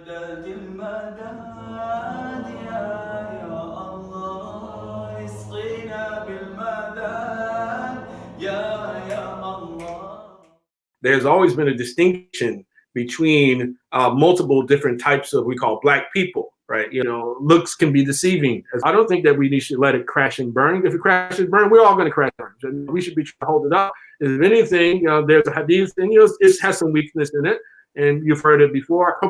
There's always been a distinction between multiple different types of, we call black people, right? You know, looks can be deceiving. I don't think that we should let it crash and burn. If it crashes and burn, we're all going to crash and burn. We should be trying to hold it up. If anything, there's a hadith, and it has some weakness in it. And you've heard it before. The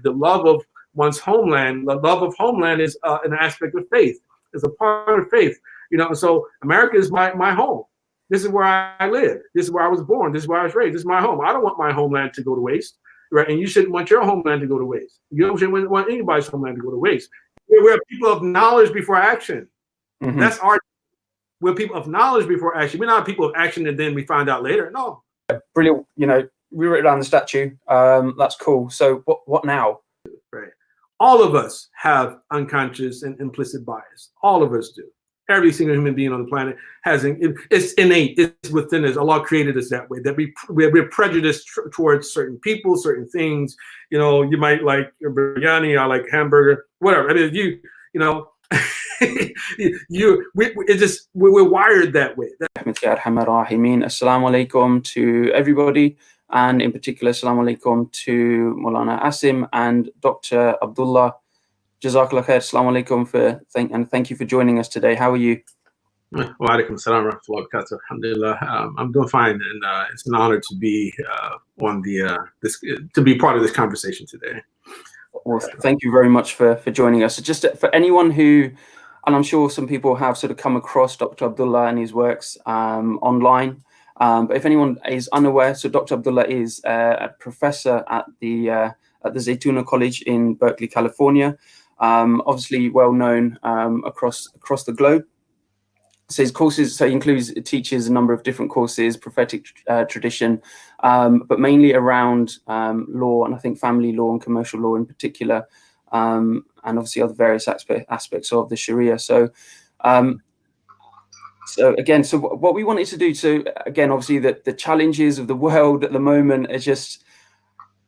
love of one's homeland. The love of homeland is an aspect of faith. It's a part of faith. You know, so America is my home. This is where I live. This is where I was born. This is where I was raised. This is my home. I don't want my homeland to go to waste, right? And you shouldn't want your homeland to go to waste. You shouldn't want anybody's homeland to go to waste. We're people of knowledge before action. Mm-hmm. That's our. We're people of knowledge before action. We're not people of action and then we find out later. No. Brilliant. You know, we wrote down the statue. That's cool. So what now? Right. All of us have unconscious and implicit bias. All of us do. Every single human being on the planet has it's innate. It's within us. Allah created us that way. That we're prejudiced towards certain people, certain things. You know, you might like biryani, I like hamburger, whatever. I mean, you know, we're wired that way. Assalamu alaikum to everybody, and in particular, assalamu alaikum to Maulana Asim and Dr. Abdullah. Jazakallah khair. Assalamu alaikum thank you for joining us today. How are you? Wa alaikum salam wa rahmatullahi wa barakatuh. Alhamdulillah. I'm doing fine, and it's an honor to be on to be part of this conversation today. Well, thank you very much for joining us. So just for anyone who, and I'm sure some people have sort of come across Dr. Abdullah and his works online, but if anyone is unaware, so Dr. Abdullah is a professor at the Zaytuna College in Berkeley, California. Obviously well known across the globe. So his courses, he teaches a number of different courses, prophetic tradition, but mainly around law, and I think family law and commercial law in particular, and obviously other various aspects of the Sharia. So what we wanted to do, so again, obviously the challenges of the world at the moment are just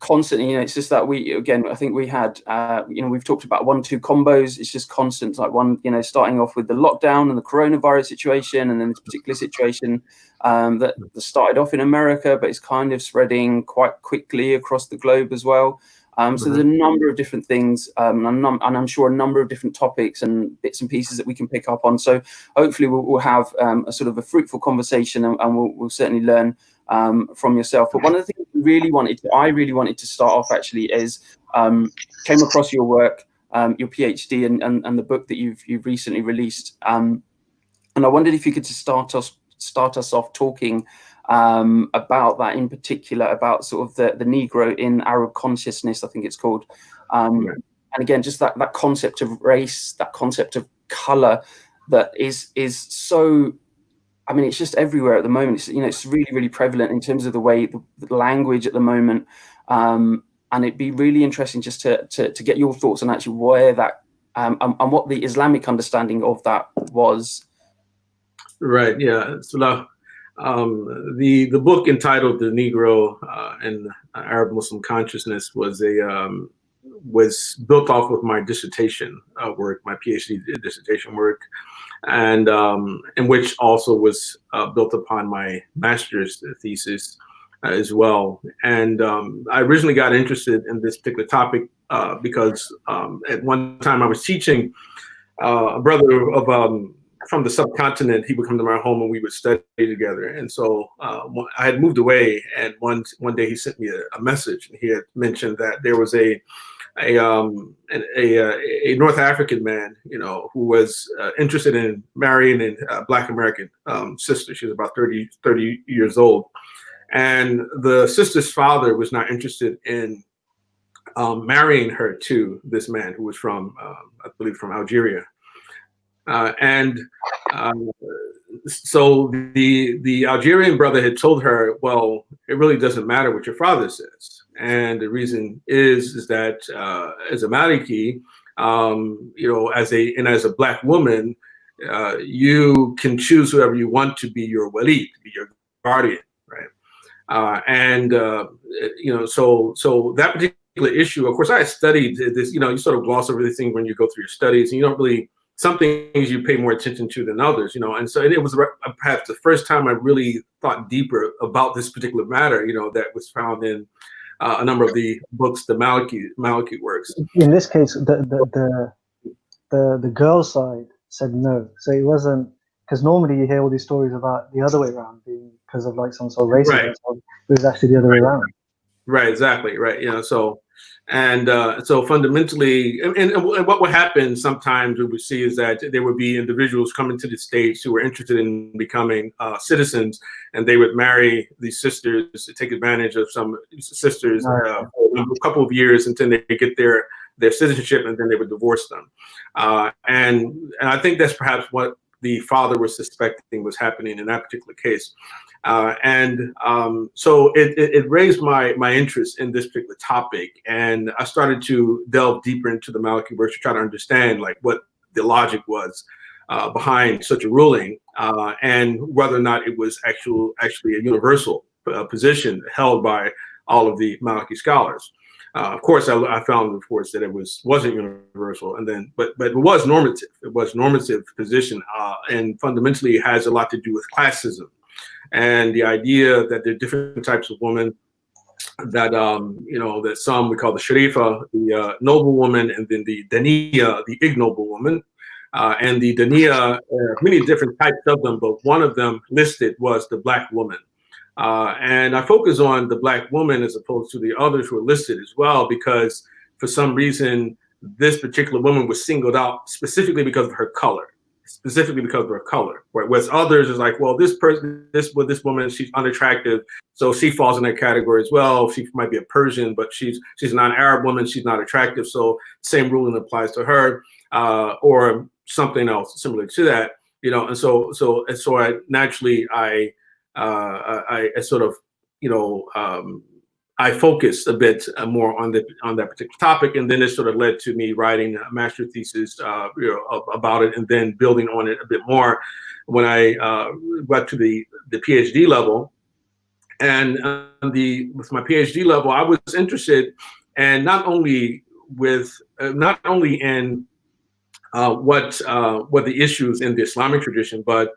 constantly, it's just that I think we had, we've talked about 1-2 combos. It's just constant, like one, starting off with the lockdown and the coronavirus situation, and then this particular situation that started off in America, but it's kind of spreading quite quickly across the globe as well. So there's a number of different things, and I'm sure a number of different topics and bits and pieces that we can pick up on. So hopefully we'll have a sort of a fruitful conversation, and we'll certainly learn from yourself. But one of the things I really wanted to start off actually is came across your work, your PhD, and the book that you've recently released, and I wondered if you could just start us off talking about that, in particular about sort of the Negro in Arab consciousness, I think it's called, and again just that concept of race, that concept of color that is so, I mean, it's just everywhere at the moment. It's really, really prevalent in terms of the way the language at the moment. And it'd be really interesting just to get your thoughts on actually where that and what the Islamic understanding of that was. Right. Yeah. So the book entitled "The Negro and Arab Muslim Consciousness" was built off of my dissertation work, my PhD dissertation work, and in which also was built upon my master's thesis as well. And I originally got interested in this particular topic because at one time I was teaching a brother from the subcontinent. He would come to my home and we would study together. And so I had moved away, and one day he sent me a message, and he had mentioned that there was a North African man, who was interested in marrying a Black American sister. She was about 30 years old. And the sister's father was not interested in marrying her to this man who was from, I believe, from Algeria. So the Algerian brother had told her, well, it really doesn't matter what your father says. And the reason is that as a Maliki, as a Black woman, you can choose whoever you want to be your wali, to be your guardian, right? So that particular issue, of course, I studied this. You sort of gloss over these things when you go through your studies, and you don't really. Some things you pay more attention to than others, and so it was perhaps the first time I really thought deeper about this particular matter, that was found in a number of the books, the Maliki works. In this case, the girl side said no, so it wasn't, because normally you hear all these stories about the other way around being because of like some sort of racism. Right. So it was actually the other way around. Right, exactly, right. So fundamentally, and what would happen sometimes we would see is that there would be individuals coming to the States who were interested in becoming citizens, and they would marry these sisters to take advantage of some sisters for a couple of years until they get their citizenship, and then they would divorce them. And I think that's perhaps what the father was suspecting was happening in that particular case. So it raised my interest in this particular topic, and I started to delve deeper into the Maliki works to try to understand like what the logic was behind such a ruling, and whether or not it was actually a universal position held by all of the Maliki scholars. Of course, I found reports that it wasn't universal, but it was normative. It was normative position, and fundamentally it has a lot to do with classism. And the idea that there are different types of women, that that some we call the Sharifa, the noble woman, and then the Daniya, the ignoble woman. And the Daniya, many different types of them, but one of them listed was the Black woman. And I focus on the Black woman as opposed to the others who are listed as well, because for some reason, this particular woman was singled out specifically because of her color. Whereas others is like, well, this woman, she's unattractive, so she falls in that category as well. She might be a Persian, but she's a non-Arab woman, she's not attractive, so same ruling applies to her, or something else similar to that, And so I naturally I sort of I focused a bit more on that particular topic, and then it sort of led to me writing a master thesis, about it, and then building on it a bit more when I got to the PhD level. And with my PhD level, I was interested, and not only in what the issues in the Islamic tradition, but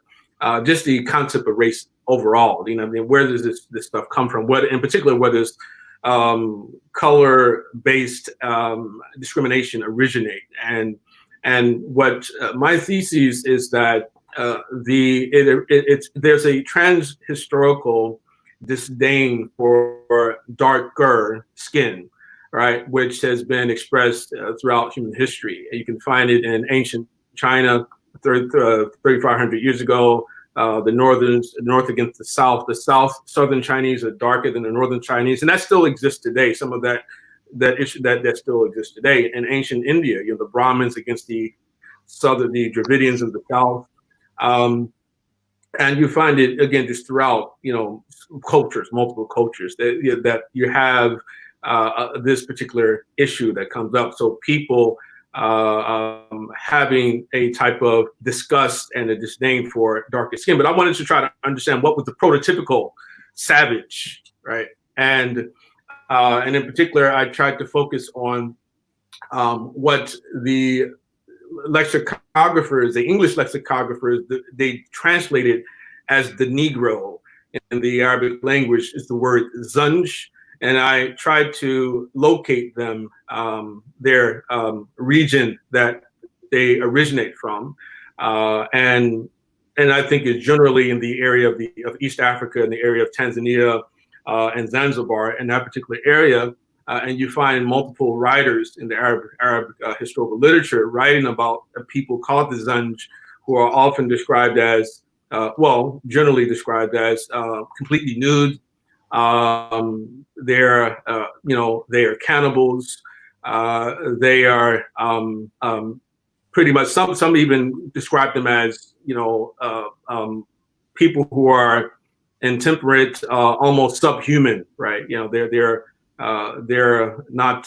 just the concept of race overall. Where does this stuff come from? What, in particular, where does color-based discrimination originate? And what my thesis is that there's a trans-historical disdain for darker skin, right, which has been expressed throughout human history. You can find it in ancient China, 3,500 years ago. The north against the south. Southern Chinese are darker than the northern Chinese, and that still exists today. Some of that issue that still exists today. In ancient India, the Brahmins against the Dravidians of the south, and you find it again just throughout multiple cultures that you have this particular issue that comes up. So people having a type of disgust and a disdain for darker skin. But I wanted to try to understand what was the prototypical savage, right? And in particular, I tried to focus on what the lexicographers, the English lexicographers, they translated as the Negro in the Arabic language is the word zanj. And I tried to locate them, their region that they originate from, and I think it's generally in the area of East Africa, in the area of Tanzania and Zanzibar, in that particular area. And you find multiple writers in the Arab historical literature writing about people called the Zanj, who are often described as, generally described as completely nude. They're cannibals. They are pretty much, some even describe them as people who are intemperate, almost subhuman, right? They're not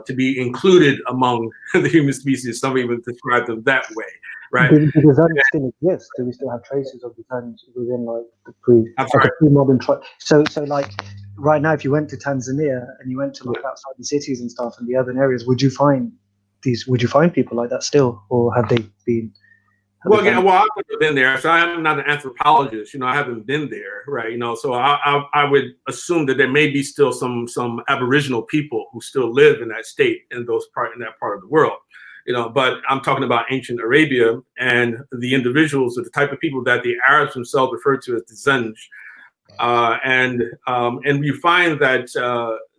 to be included among the human species. Some even describe them that way. right? Do the Zans still exist? Do we still have traces of the Zans within like the I'm sorry. pre-modern tribe? So like right now, if you went to Tanzania and you went to like outside the cities and stuff and the urban areas, would you find people like that still, or have they been? Well, yeah, well, I've never been there, so I'm not an anthropologist. I haven't been there, right? So I would assume that there may be still some Aboriginal people who still live in that state in that part of the world, But I'm talking about ancient Arabia and the individuals, or the type of people that the Arabs themselves refer to as the Zanj, and you find that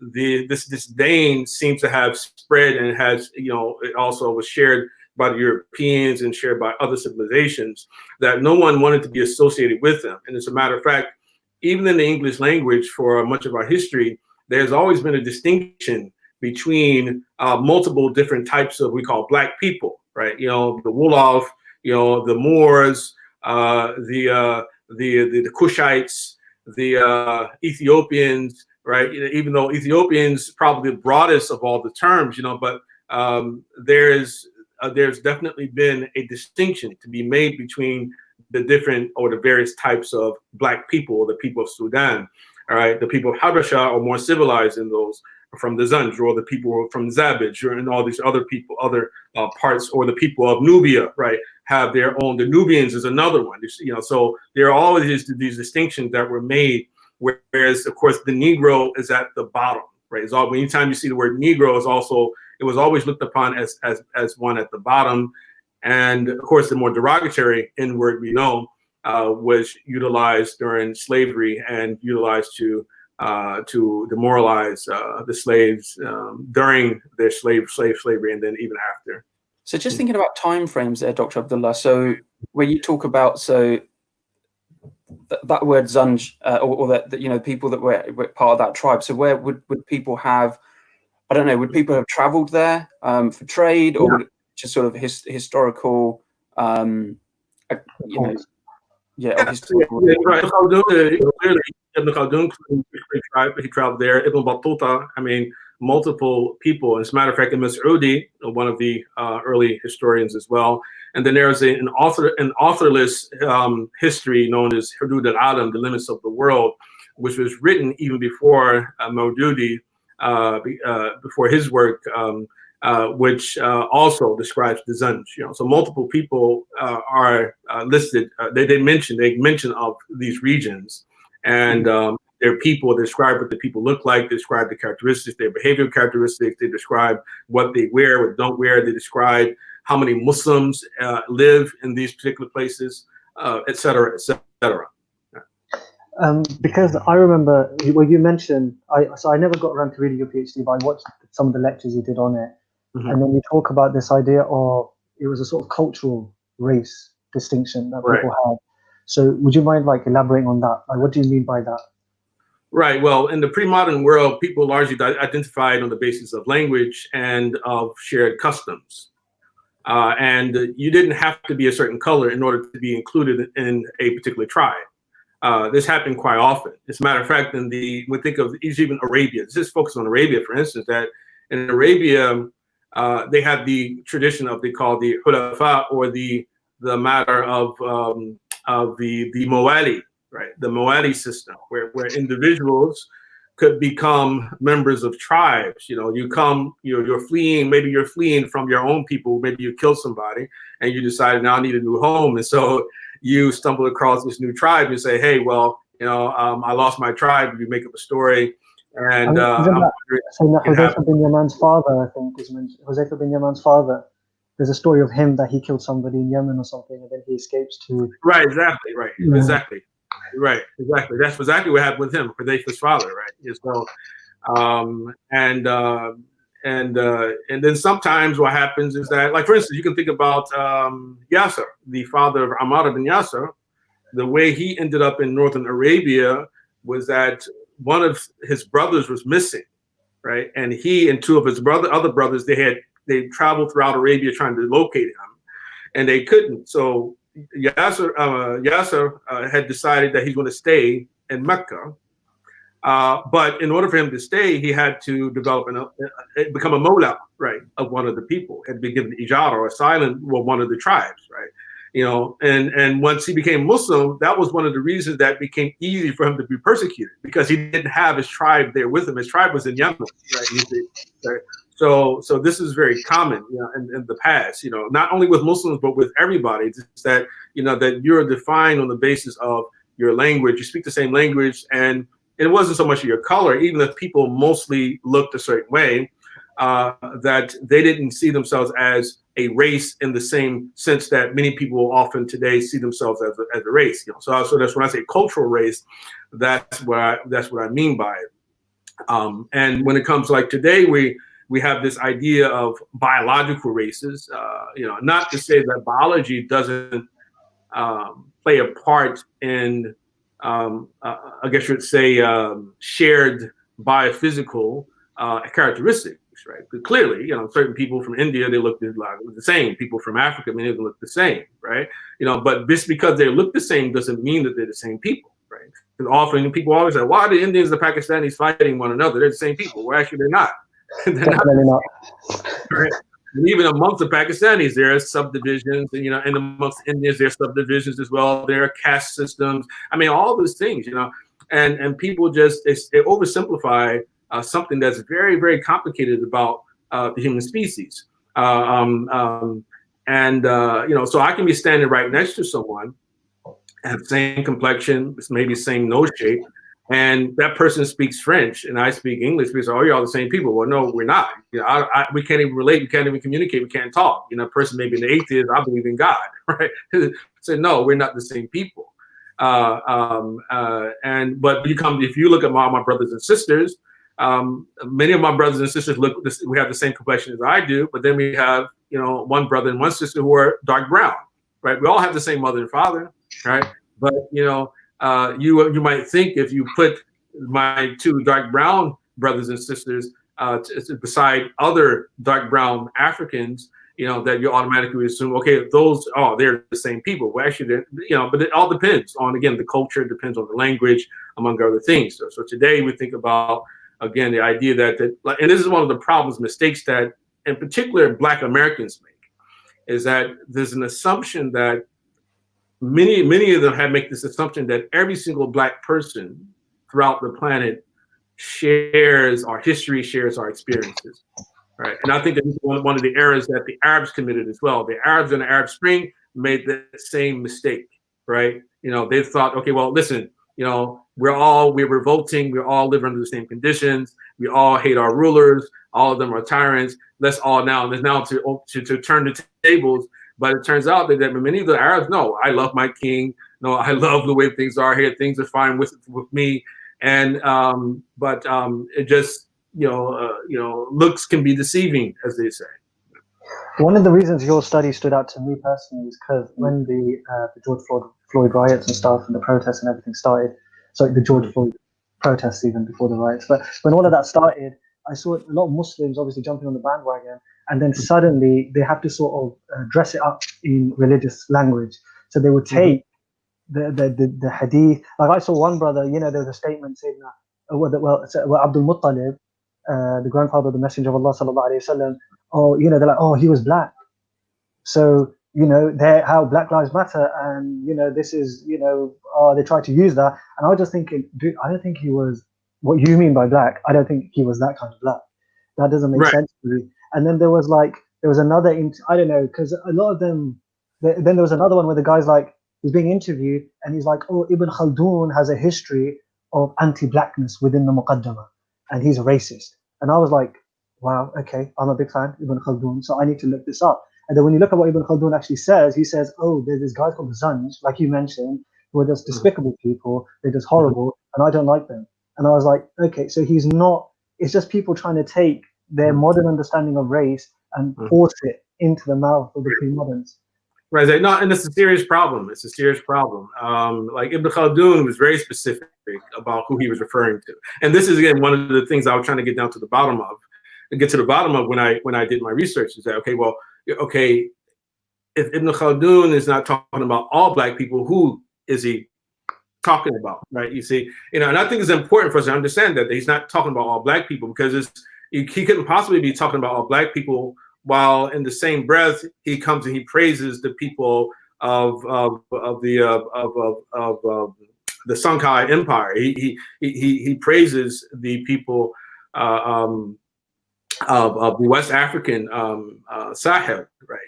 this disdain seems to have spread and has, it also was shared by the Europeans and shared by other civilizations, that no one wanted to be associated with them. And as a matter of fact, even in the English language for much of our history, there's always been a distinction between multiple different types of, we call black people, right? The Wolof, the Moors, the Kushites, the Ethiopians, right? Even though Ethiopians probably the broadest of all the terms, but there's definitely been a distinction to be made between the different or the various types of black people, or the people of Sudan. All right, the people of Habasha are more civilized in those from the Zanj, or the people from Zabij, or and all these other people, other parts, or the people of Nubia, right, have their own. The Nubians is another one. So there are always these distinctions that were made. Whereas, of course, the Negro is at the bottom, right? Anytime you see the word Negro, it was always looked upon as one at the bottom. And of course, the more derogatory N word we know was utilized during slavery and utilized to demoralize the slaves during their slavery, and then even after. So just thinking about time frames there, Dr. Abdullah. So when you talk about that word Zanj, or that people that were part of that tribe. So where would people have? I don't know. Would people have travelled there for trade, or would it just sort of historical? Historical. Right. Clearly, Ibn Khaldun he traveled there. Ibn Battuta, multiple people. As a matter of fact, Ibn Mas'udi, one of the early historians as well. And then there's an authorless history known as Hudud al-Alam, the limits of the world, which was written even before Maududi, before his work, which also describes the Zanj. So multiple people are listed. They mention of these regions, and their people. They describe what the people look like. They describe the characteristics, their behavioral characteristics. They describe what they wear, what don't wear. They describe how many Muslims live in these particular places, et cetera, et cetera. Because I remember you mentioned, I never got around to reading your PhD, but I watched some of the lectures you did on it. Mm-hmm. And then you talk about this idea of it was a sort of cultural race distinction that people had. So would you mind elaborating on that? What do you mean by that? Right. Well, in the pre-modern world, people largely identified on the basis of language and of shared customs. And you didn't have to be a certain color in order to be included in a particular tribe. This happened quite often. As a matter of fact, we think of even Arabia. Let's just focus on Arabia, for instance, that in Arabia, they had the tradition of, they call the Hulafa, or the matter of the Mawali, right? The Mawali system, where individuals could become members of tribes. You're fleeing, maybe you're fleeing from your own people, maybe you killed somebody and you decided, now I need a new home. And so you stumble across this new tribe, you say, hey, well, I lost my tribe. You make up a story. And Huzaifa bin Yaman's father, I think, is mentioned. Huzaifa bin Yaman's father, there's a story of him that he killed somebody in Yemen or something, and then he escapes to... Right, exactly, right, exactly. Right, exactly. That's exactly what happened with him, Hudayfa's father, right? So, and then sometimes what happens is that, for instance, you can think about Yasser, the father of Ammar bin Yasser. The way he ended up in northern Arabia was that one of his brothers was missing, right? And he and two of his other brothers, they traveled throughout Arabia trying to locate him, and they couldn't. So Yasser had decided that he's going to stay in Mecca, But in order for him to stay, he had to develop become a mola, right, of one of the people, and be given ijara or asylum with one of the tribes, right? You know, and once he became Muslim, that was one of the reasons that became easy for him to be persecuted, because he didn't have his tribe there with him. His tribe was in Yemen, right? So this is very common, you know, in the past, you know, not only with Muslims, but with everybody. It's that, you know, that you're defined on the basis of your language. You speak the same language, and it wasn't so much of your color, even if people mostly looked a certain way, that they didn't see themselves as a race in the same sense that many people often today see themselves as a race. You know, so that's when I say cultural race, that's what I mean by it. And when it comes like today, we have this idea of biological races. You know, not to say that biology doesn't play a part in, I guess you'd say, shared biophysical characteristics, right? But clearly, you know, certain people from India, they look the same. People from Africa, many of them look the same, right? You know, but just because they look the same doesn't mean that they're the same people, right? Because often people always say, why are the Indians and the Pakistanis fighting one another? They're the same people. Well, actually, they're not. Definitely not. Right? And even amongst the Pakistanis, there are subdivisions, and, you know, and amongst Indians, there are subdivisions as well. There are caste systems. I mean, all those things, you know, and people just, they oversimplify something that's very, very complicated about the human species. You know, so I can be standing right next to someone, have the same complexion, maybe same nose shape, and that person speaks French and I speak English. We say, oh, you're all the same people. Well, no, we're not. You know, we can't even relate. We can't even communicate. We can't talk. You know, a person may be an atheist. I believe in God, right? So no, we're not the same people. But if you look at my brothers and sisters, many of my brothers and sisters we have the same complexion as I do, but then we have, you know, one brother and one sister who are dark brown, right? We all have the same mother and father, right? But, you know, you might think if you put my two dark brown brothers and sisters beside other dark brown Africans, you know, that you automatically assume, okay, they're the same people. Well, actually, you know, but it all depends on, again, the culture, depends on the language, among other things. So today we think about, again, the idea that, and this is one of the problems, mistakes that, in particular, Black Americans make, is that there's an assumption that many of them make this assumption that every single Black person throughout the planet shares our history, shares our experiences, right? And I think that this is one of the errors that the Arabs committed as well. The Arabs in the Arab Spring made the same mistake, right? You know, they thought, okay, well, listen, you know, we're revolting, we all live under the same conditions, we all hate our rulers, all of them are tyrants. Let's all there's now to turn the tables. But it turns out that many of the Arabs, no, I love my king. No, I love the way things are here. Things are fine with me. And it just, you know, looks can be deceiving, as they say. One of the reasons your study stood out to me personally is because when the George Floyd riots and stuff and the protests and everything started, the George Floyd protests even before the riots, but when all of that started, I saw a lot of Muslims obviously jumping on the bandwagon, and then suddenly they have to sort of dress it up in religious language. So they would take the hadith. Like I saw one brother, you know, there was a statement saying that, Abdul Muttalib, the grandfather of the Messenger of Allah Salalahu Alayhi Wasallam, oh, you know, they're like, oh, he was black. So, you know, how Black Lives Matter, and, you know, this is, you know, they try to use that. And I was just thinking, dude, I don't think he was what you mean by black. I don't think he was that kind of black. That doesn't make sense to me. And then there was another, I don't know, because a lot of them, then there was another one where the guy's like, he's being interviewed and he's like, oh, Ibn Khaldun has a history of anti-blackness within the Muqaddamah, and he's a racist. And I was like, wow, okay, I'm a big fan, Ibn Khaldun, so I need to look this up. And then when you look at what Ibn Khaldun actually says, he says, oh, there's this guy called the Zanj, like you mentioned, who are just despicable people, they're just horrible, and I don't like them. And I was like, okay, so he's not, it's just people trying to take their modern understanding of race and force it into the mouth of the pre-moderns. Right, no, and it's a serious problem. It's a serious problem. Like Ibn Khaldun was very specific about who he was referring to. And this is, again, one of the things I was trying to get down to the bottom of, when I did my research, is that, okay, if Ibn Khaldun is not talking about all black people, who is he talking about, right? You see, and I think it's important for us to understand that he's not talking about all black people, because he couldn't possibly be talking about all black people while in the same breath he comes and he praises the people of the Songhai Empire. He praises the people of the West African Sahel, right?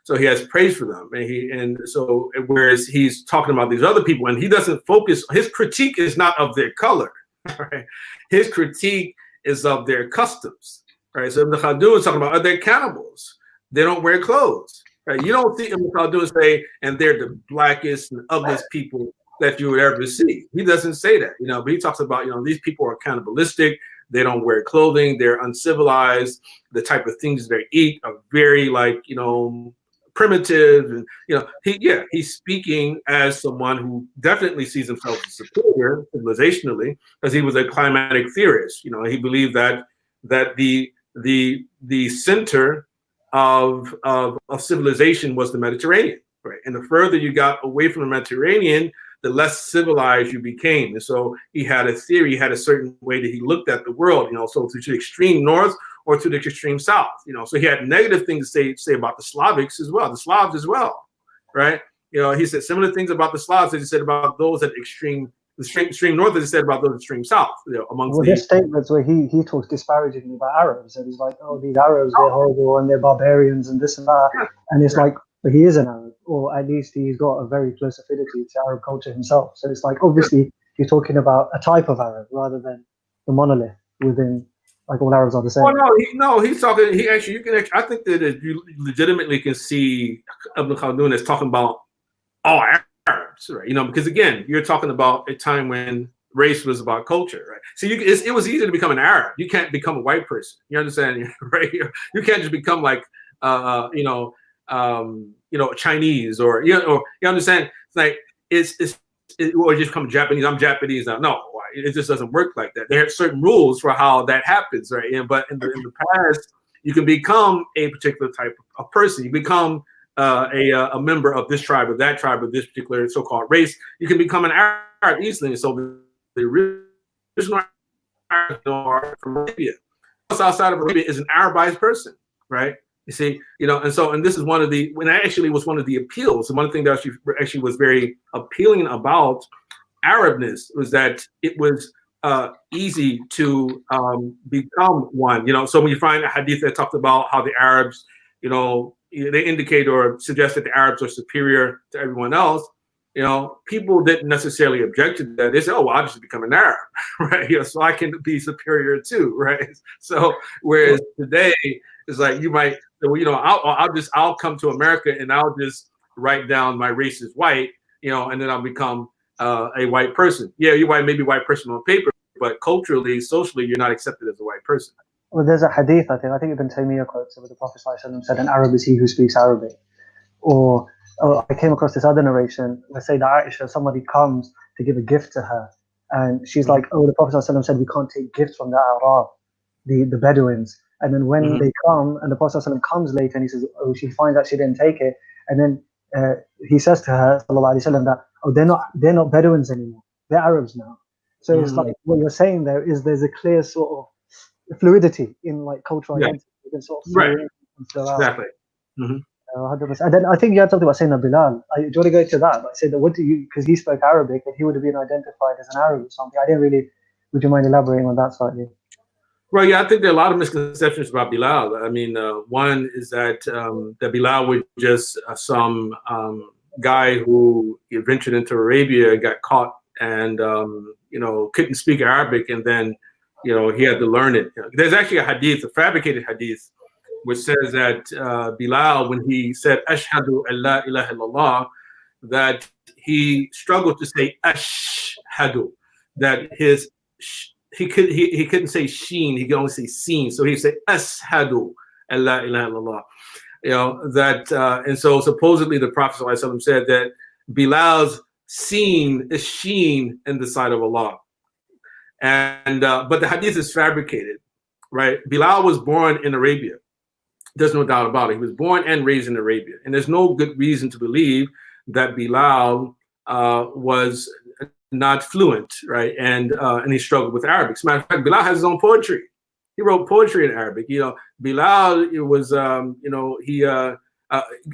So he has praise for them, and so whereas he's talking about these other people, and he doesn't focus. His critique is not of their color, right? His critique is of their customs, right? So Ibn Khaldun is talking about, are they cannibals? They don't wear clothes, right? You don't see Ibn Khaldun say, and they're the blackest and ugliest people that you would ever see. He doesn't say that, but he talks about, these people are cannibalistic. They don't wear clothing. They're uncivilized. The type of things they eat are very primitive, and he's speaking as someone who definitely sees himself as superior civilizationally, because he was a climatic theorist. He believed that the center of civilization was the Mediterranean, right? And the further you got away from the Mediterranean, the less civilized you became. And so he had a theory, he had a certain way that he looked at the world, so to the extreme north or to the extreme south, so he had negative things to say about the Slavics as well, the Slavs as well, right? He said similar things about the Slavs as he said about those at extreme north, as he said about those extreme south, amongst there's statements where he talks disparagingly about Arabs, and he's like, oh, these Arabs, they're horrible and they're barbarians and this and that. And it's like, but he is an Arab, or at least he's got a very close affinity to Arab culture himself. So it's like, obviously, you're talking about a type of Arab rather than the monolith within, like, all Arabs are the same. Oh, he's talking, I think that you legitimately can see Ibn Khaldun as talking about all Arabs, right? Because again, you're talking about a time when race was about culture, right? So it was easy to become an Arab. You can't become a white person. You understand, right? You can't just become like, Chinese, or you understand. It's like or just become Japanese. I'm Japanese now. No, it just doesn't work like that. There are certain rules for how that happens, right? But in the past, you can become a particular type of person. You become a member of this tribe or that tribe or this particular so-called race. You can become an Arab easily. So the original Arabs are from Arabia. Outside of Arabia is an Arabized person, right? You see, and this is one of the appeals. And one thing that actually was very appealing about Arabness was that it was easy to become one. So when you find a hadith that talks about how the Arabs, they indicate or suggest that the Arabs are superior to everyone else, people didn't necessarily object to that. They said, oh, well, I'll just become an Arab, right? So I can be superior too, right? So whereas today it's like you might, I'll come to America and I'll just write down my race is white, and then I'll become a white person. Yeah, you're white, maybe white person on paper, but culturally, socially, you're not accepted as a white person. Well, there's a hadith, I think Ibn Taymiyyah quotes where the Prophet ﷺ said, an Arab is he who speaks Arabic. Or I came across this other narration where Sayyidah Aisha, somebody comes to give a gift to her, and she's like, oh, the Prophet ﷺ said we can't take gifts from the Arab, the Bedouins. And then when they come, and the Prophet ﷺ comes later, and he says, oh, she finds out she didn't take it, and then he says to her, Salalahu Alayhi Wasallam, that, oh, they're not Bedouins anymore, they're Arabs now. So it's like what you're saying there is there's a clear sort of fluidity in like cultural identity. You can sort of flow out. Exactly. 100%. And then I think you had something about saying Bilal. Do you want to go to that? Like, say that because he spoke Arabic and he would have been identified as an Arab or something. I didn't really. Would you mind elaborating on that slightly? Well, yeah, I think there are a lot of misconceptions about Bilal. I mean, one is that Bilal was just some guy who ventured into Arabia, got caught, and couldn't speak Arabic, and then he had to learn it. There's actually a hadith, a fabricated hadith, which says that Bilal, when he said "Ashhadu an la ilaha illallah," that he struggled to say "ashhadu," that he couldn't say sheen, he could only say seen, so he'd say "ashhadu an la ilaha illallah." And so supposedly the Prophet ﷺ said that Bilal's seen is sheen in the sight of Allah. And but the hadith is fabricated, right? Bilal was born in Arabia. There's no doubt about it. He was born and raised in Arabia. And there's no good reason to believe that Bilal was not fluent, right? And he struggled with Arabic. As a matter of fact, Bilal has his own poetry. He wrote poetry in Arabic. Bilal, it was,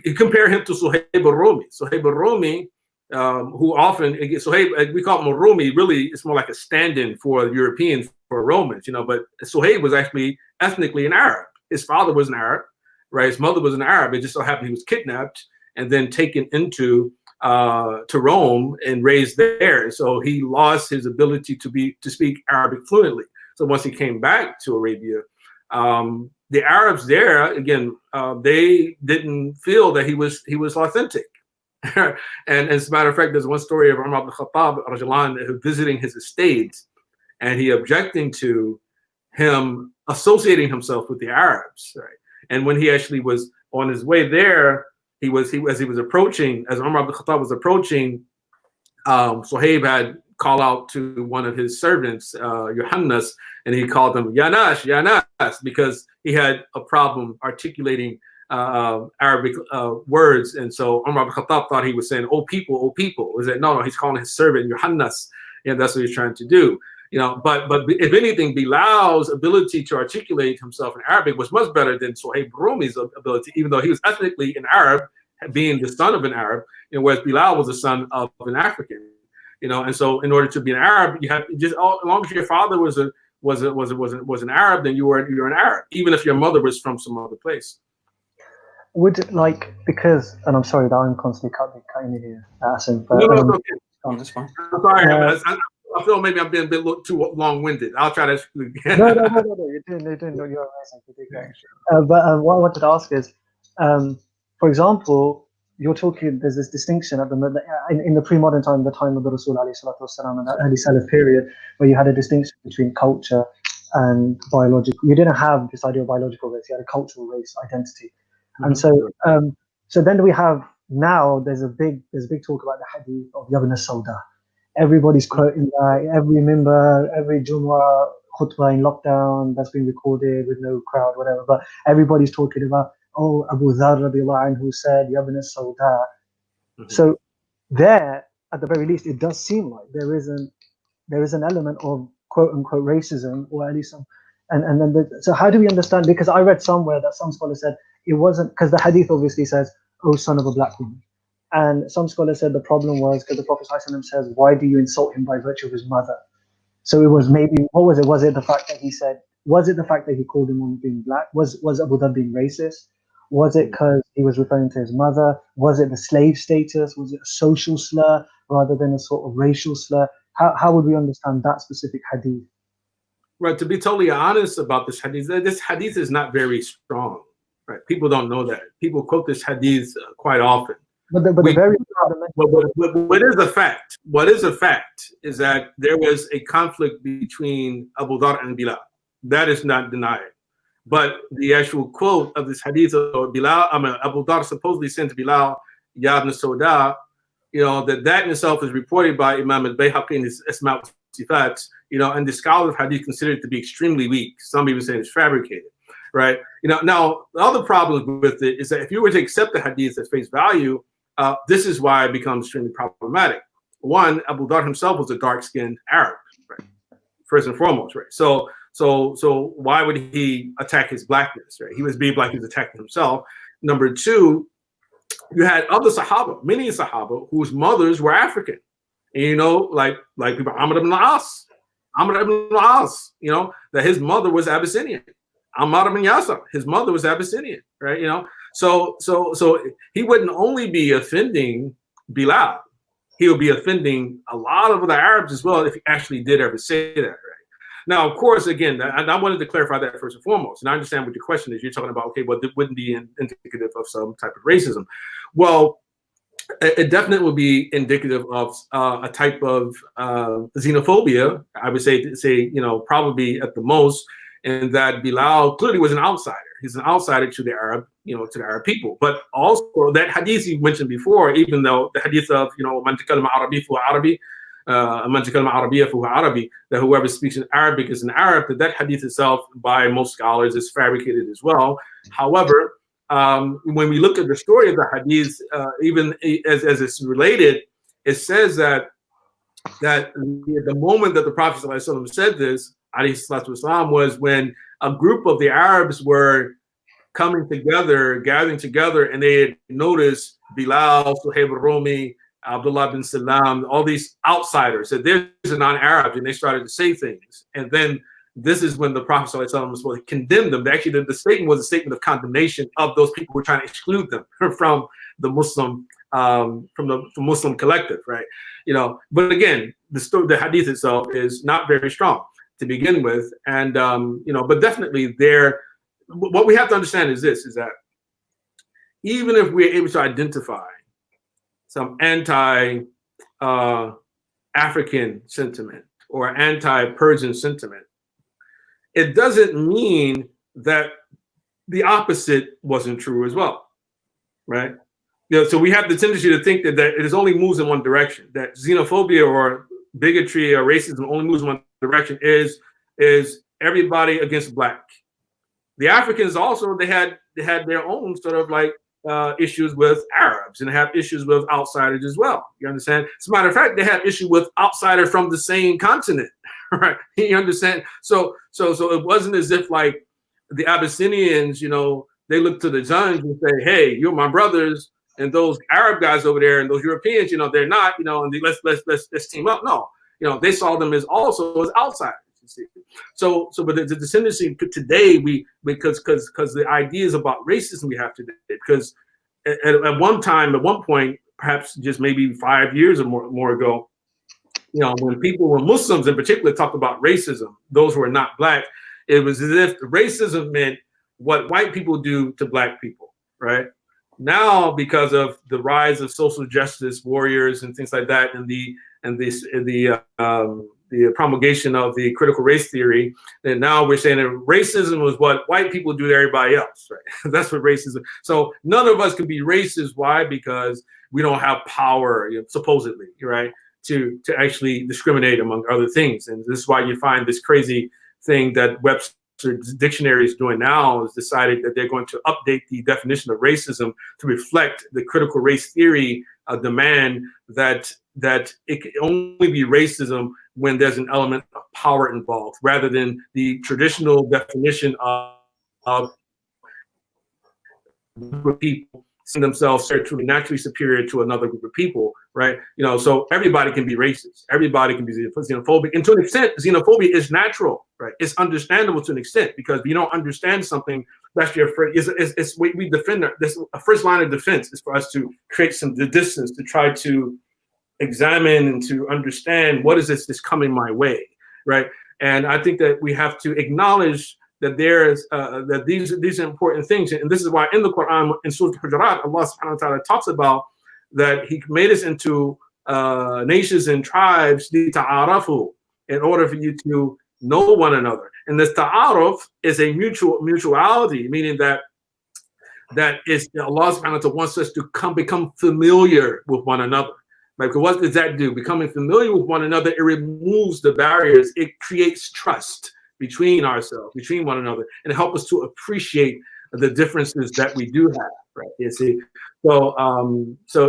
he compared him to Suhaib al-Rumi. Suhaib al-Rumi, who often, Suhaib, we call him a Rumi, really, it's more like a stand-in for Europeans, for Romans, but Suhaib was actually ethnically an Arab. His father was an Arab, right? His mother was an Arab. It just so happened he was kidnapped and then taken into to Rome and raised there. So he lost his ability to speak Arabic fluently. So once he came back to Arabia, the Arabs there, again, they didn't feel that he was authentic. And as a matter of fact, there's one story of Umar ibn Khattab visiting his estate, and he objecting to him associating himself with the Arabs, right? And when he actually was on his way there, as he was approaching, as Umar ibn Khattab was approaching, Suhaib had called out to one of his servants, Yohannas, and he called him Yanash, Yanas, because he had a problem articulating Arabic words. And so Umar ibn Khattab thought he was saying, "Oh people." He said, no, he's calling his servant Yohannas. Yeah, that's what he's trying to do. But if anything, Bilal's ability to articulate himself in Arabic was much better than Suhaib Rumi's ability, even though he was ethnically an Arab, being the son of an Arab, whereas Bilal was the son of an African. And so in order to be an Arab, you have just, as long as your father was an Arab, then you're an Arab, even if your mother was from some other place. Because, and I'm sorry that I'm constantly cutting you here, Asim, but no, it's okay. Oh, that's fine. I'm sorry. I feel maybe I'm being a bit too long-winded. I'll try to explain again. No. You're doing. You're amazing. You did great. But what I wanted to ask is, for example, you're talking. There's this distinction at in the pre-modern time, the time of the Rasul alayhi salatu wasallam, and that early Salaf period, where you had a distinction between culture and biological. You didn't have this idea of biological race. You had a cultural race identity, and so then we have now. There's a big talk about the hadith of Yabna Sauda. Everybody's quoting that, every member, every Jumu'ah khutbah in lockdown that's been recorded with no crowd, whatever. But everybody's talking about, Abu Dharr radiallahu anhu said, Yabna Sauda. Mm-hmm. So there, at the very least, it does seem like there is an element of quote unquote racism, or at least some. And then so how do we understand? Because I read somewhere that some scholars said it wasn't, because the hadith obviously says, "Oh, son of a black woman." And some scholars said the problem was because the Prophet ﷺ says, "Why do you insult him by virtue of his mother?" So it was maybe, what was it? Was it the fact that he said, was it the fact that he called him on being black? Was Abu Dhar being racist? Was it because he was referring to his mother? Was it the slave status? Was it a social slur rather than a sort of racial slur? How would we understand that specific hadith? Right, to be totally honest about this hadith is not very strong. Right, people don't know that. People quote this hadith quite often. What is a fact? What is a fact is that there was a conflict between Abu Dhar and Bilal. That is not denied. But the actual quote of this hadith of Abu Dhar supposedly sent to Bilal, Ya ibn Sauda, that in itself is reported by Imam al-Bayhaqi in his Asma' wa Sifat, and the scholars of hadith consider it to be extremely weak. Some even say it's fabricated, right? Now the other problem with it is that if you were to accept the hadith at face value, this is why it becomes extremely problematic. One, Abu Dhar himself was a dark-skinned Arab, right? First and foremost, right? So why would he attack his blackness, right? He was being black, he was attacking himself. Number two, you had other Sahaba, many Sahaba, whose mothers were African. And, like people, Amr ibn al-As, that his mother was Abyssinian. Ammar ibn Yasir, his mother was Abyssinian, right? So he wouldn't only be offending Bilal, he would be offending a lot of the Arabs as well if he actually did ever say that, right? Now, of course, again, I wanted to clarify that first and foremost, and I understand what your question is. You're talking about, okay, well, it wouldn't be indicative of some type of racism. Well, it definitely would be indicative of a type of xenophobia, I would say, probably at the most, and that Bilal clearly was an outsider. He's an outsider to the Arab, to the Arab people. But also that hadith you mentioned before, even though the hadith of, man takallama Arabi fa Arabi, man takallama Arabiyya fa Arabi, that whoever speaks in Arabic is an Arab, that hadith itself, by most scholars, is fabricated as well. However, when we look at the story of the hadith, even as it's related, it says that that the moment that the Prophet ﷺ said this, alayhi salatu wasalam, was when a group of the Arabs were coming together, gathering together, and they had noticed Bilal, Suhaib al-Rumi, Abdullah bin Salam, all these outsiders, that there's a non-Arab, and they started to say things. And then this is when the Prophet ﷺ was supposed to condemn them. Actually, the statement was a statement of condemnation of those people who were trying to exclude them from the Muslim Muslim collective, right? You know, but again, the hadith itself is not very strong to begin with, and you know, but definitely there. What we have to understand is this: is that even if we're able to identify some anti-African sentiment or anti-Persian sentiment, it doesn't mean that the opposite wasn't true as well, right? You know, so we have the tendency to think that it is only moves in one direction, that xenophobia or bigotry or racism only moves in one direction, is everybody against black. The Africans also, they had their own sort of like issues with Arabs, and have issues with outsiders as well. You understand? As a matter of fact, they had issue with outsiders from the same continent, right? You understand? So it wasn't as if like the Abyssinians, you know, they looked to the Huns and say, "Hey, you're my brothers," and those Arab guys over there and those Europeans, you know, they're not, you know, and let's team up. No, you know, they saw them as also as outsiders. See. So, but the tendency today, because the ideas about racism we have today, because at one point, perhaps just maybe 5 years or more ago, you know, when Muslims in particular talked about racism, those who are not black, it was as if racism meant what white people do to black people, right? Now, because of the rise of social justice warriors and things like that, and the promulgation of the critical race theory, and now we're saying that racism was what white people do to everybody else, right? That's what racism. So none of us can be racist. Why? Because we don't have power, you know, supposedly, right, to actually discriminate among other things. And this is why you find this crazy thing that Webster Dictionary is doing now, is decided that they're going to update the definition of racism to reflect the critical race theory demand that it can only be racism when there's an element of power involved, rather than the traditional definition of people seeing themselves truly naturally superior to another group of people, right? You know, so everybody can be racist, everybody can be xenophobic, and to an extent, xenophobia is natural, right? It's understandable to an extent, because if you don't understand something, that's your first. We defend this. A first line of defense is for us to create some distance, to try to examine and to understand what is this coming my way, right? And I think that we have to acknowledge that there's that these are important things, and this is why in the Quran, in Surah Al-Hujurat, Allah Subhanahu wa Taala talks about that He made us into nations and tribes lita'arafu, in order for you to know one another. And this ta'aruf is a mutuality, meaning that is Allah Subhanahu wa Taala wants us to become familiar with one another. Right? Because what does that do? Becoming familiar with one another, it removes the barriers. It creates trust between ourselves, between one another, and help us to appreciate the differences that we do have. Right? You see, so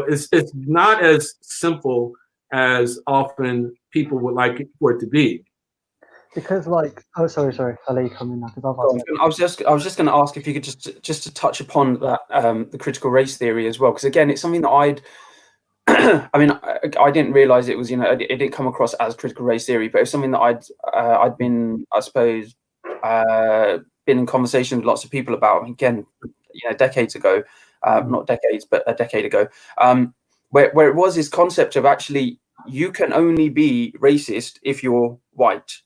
it's not as simple as often people would like it for it to be. Because, like, oh, sorry, I'll let you come in now. I was just going to ask if you could just to touch upon that the critical race theory as well, because again, it's something that I mean, I didn't realize it was, you know, it didn't come across as critical race theory, but it's something that I'd been, I suppose, been in conversation with lots of people about, again, you know, decades ago, not decades, but a decade ago, where it was this concept of actually you can only be racist if you're white.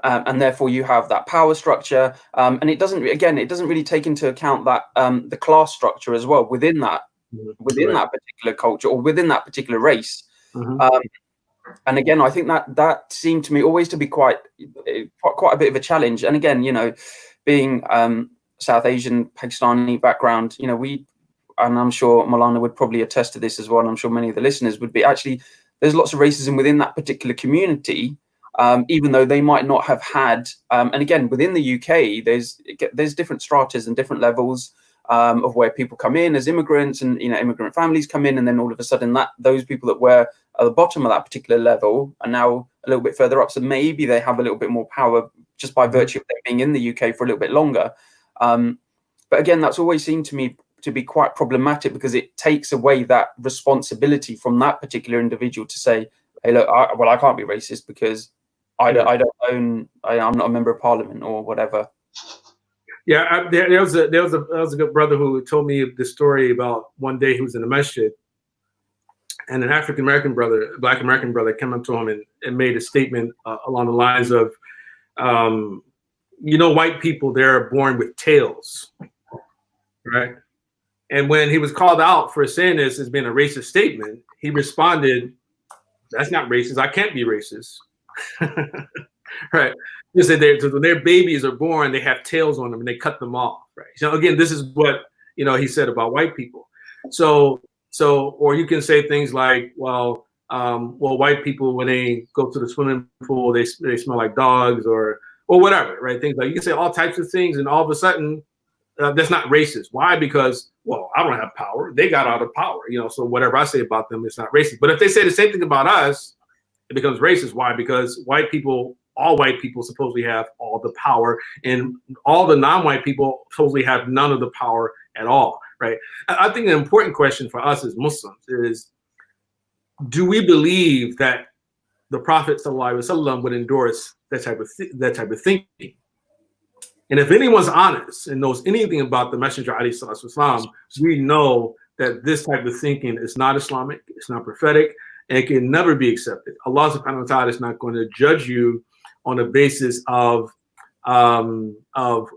And therefore you have that power structure, and it doesn't really take into account that the class structure as well within that particular culture or within that particular race. And again, I think that seemed to me always to be quite a bit of a challenge. And again, you know, being South Asian, Pakistani background, you know, and I'm sure Malana would probably attest to this as well, and I'm sure many of the listeners would be, actually there's lots of racism within that particular community. Even though they might not have had, and again, within the UK, there's different stratas and different levels of where people come in as immigrants, and you know, immigrant families come in, and then all of a sudden those people that were at the bottom of that particular level are now a little bit further up. So maybe they have a little bit more power just by virtue of them being in the UK for a little bit longer. But again, that's always seemed to me to be quite problematic, because it takes away that responsibility from that particular individual to say, hey, look, I can't be racist because I'm not a member of parliament or whatever. Yeah, there was a good brother who told me the story about one day he was in the masjid, and an African American brother, Black American brother, came up to him and made a statement along the lines of, white people, they're born with tails, right? And when he was called out for saying this as being a racist statement, he responded, "That's not racist. I can't be racist." Right? He said when their babies are born, they have tails on them and they cut them off. Right? So again, this is what he said about white people. So, or you can say things like, well, white people, when they go to the swimming pool, they smell like dogs, or whatever, right? Things like, you can say all types of things, and all of a sudden, that's not racist. Why? Because, well, I don't have power. They got all the power, so whatever I say about them, it's not racist. But if they say the same thing about us, it becomes racist. Why? Because all white people supposedly have all the power, and all the non-white people supposedly have none of the power at all, right? I think an important question for us as Muslims is, do we believe that the Prophet Salalahu Alayhi Wasallam would endorse that type of thinking? And if anyone's honest and knows anything about the Messenger Alayhi Wasallam, we know that this type of thinking is not Islamic, it's not prophetic, and it can never be accepted. Allah subhanahu wa ta'ala is not going to judge you on the basis of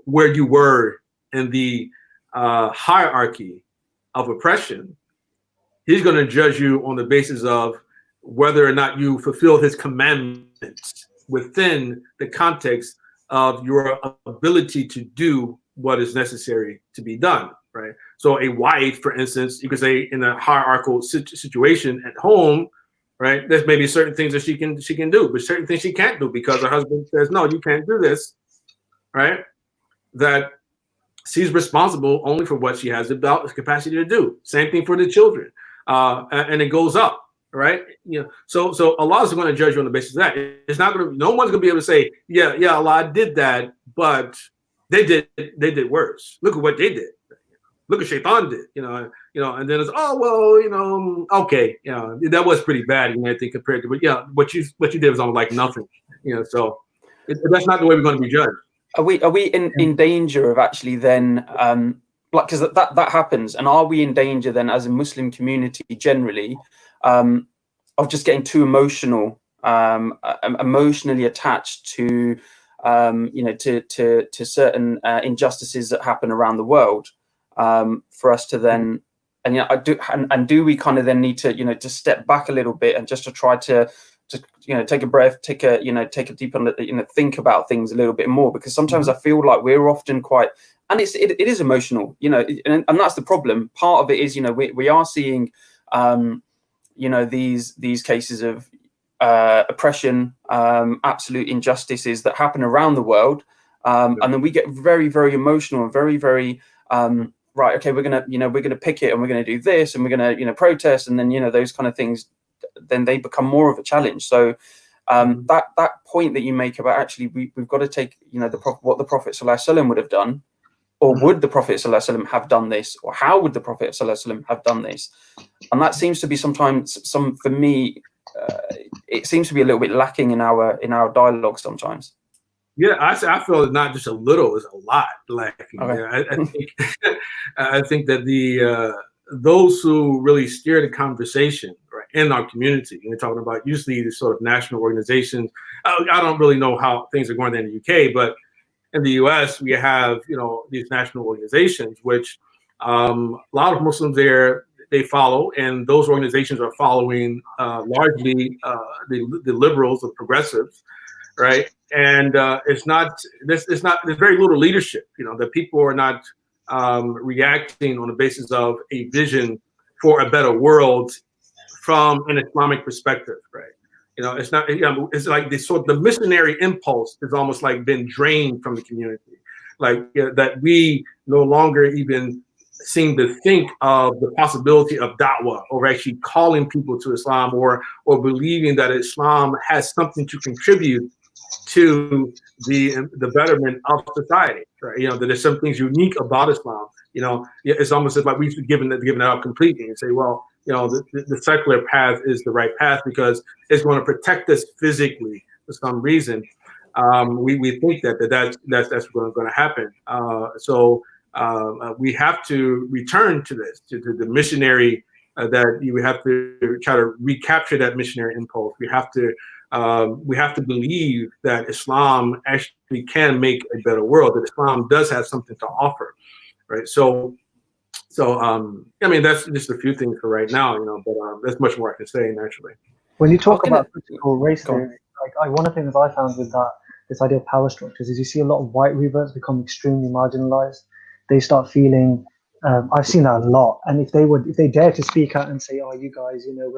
where you were in the hierarchy of oppression. He's going to judge you on the basis of whether or not you fulfill his commandments within the context of your ability to do what is necessary to be done, right? So a wife, for instance, you could say in a hierarchical situation at home, right? There's maybe certain things that she can do, but certain things she can't do because her husband says, no, you can't do this, right? That she's responsible only for what she has the capacity to do. Same thing for the children, and it goes up. Right, so Allah is going to judge you on the basis of that. It's not going to. No one's going to be able to say, yeah, Allah did that, but they did worse. Look at what they did. Look at Shaitan did. And then it's okay, that was pretty bad. I think compared to, but what you did was almost like nothing. So that's not the way we're going to be judged. Are we in danger of actually then, because that happens, and are we in danger then as a Muslim community generally? Of just getting too emotionally attached to, to certain injustices that happen around the world, for us to then, do we kind of then need to, to step back a little bit and just to try to take a breath, take a deep, think about things a little bit more, because sometimes I feel like we're often quite, and it is emotional, and that's the problem. Part of it is, we are seeing, these cases of oppression, absolute injustices that happen around the world, and then we get very, very emotional and very, very right. Okay, we're gonna pick it, and we're gonna do this, and we're gonna protest, and then those kind of things. Then they become more of a challenge. So that point that you make about actually we've got to take what the Prophet Sallallahu Alaihi Wasallam would have done. Or would the Prophet ﷺ have done this? Or how would the Prophet ﷺ have done this? And that seems to be sometimes, for me, it seems to be a little bit lacking in our dialogue sometimes. Yeah, I feel it's not just a little; it's a lot lacking. Okay. Yeah, I think that those who really steer the conversation, right, in our community, and we're talking about usually the sort of national organizations. I don't really know how things are going there in the UK, but in the U.S., we have these national organizations, which a lot of Muslims there they follow, and those organizations are following largely the liberals, the progressives, right? And there's very little leadership. The people are not reacting on the basis of a vision for a better world from an Islamic perspective, right? It's not. It's like the missionary impulse has almost like been drained from the community, like that we no longer even seem to think of the possibility of da'wah, or actually calling people to Islam, or believing that Islam has something to contribute to the betterment of society, right? You know, that there's some things unique about Islam. You know, it's almost as like we've given it up completely and say, well, you know, the secular path is the right path because it's going to protect us physically for some reason. We think that's going to happen. So we have to return to this, to the missionary, that we have to try to recapture that missionary impulse. We have to believe that Islam actually can make a better world, that Islam does have something to offer, right? So I mean, that's just a few things for right now, you know, but there's much more I can say, naturally. When you talk about critical race theory, one of the things I found with this idea of power structures is you see a lot of white reverts become extremely marginalized. They start feeling, I've seen that a lot. And if they dare to speak out and say, oh, you guys, you know,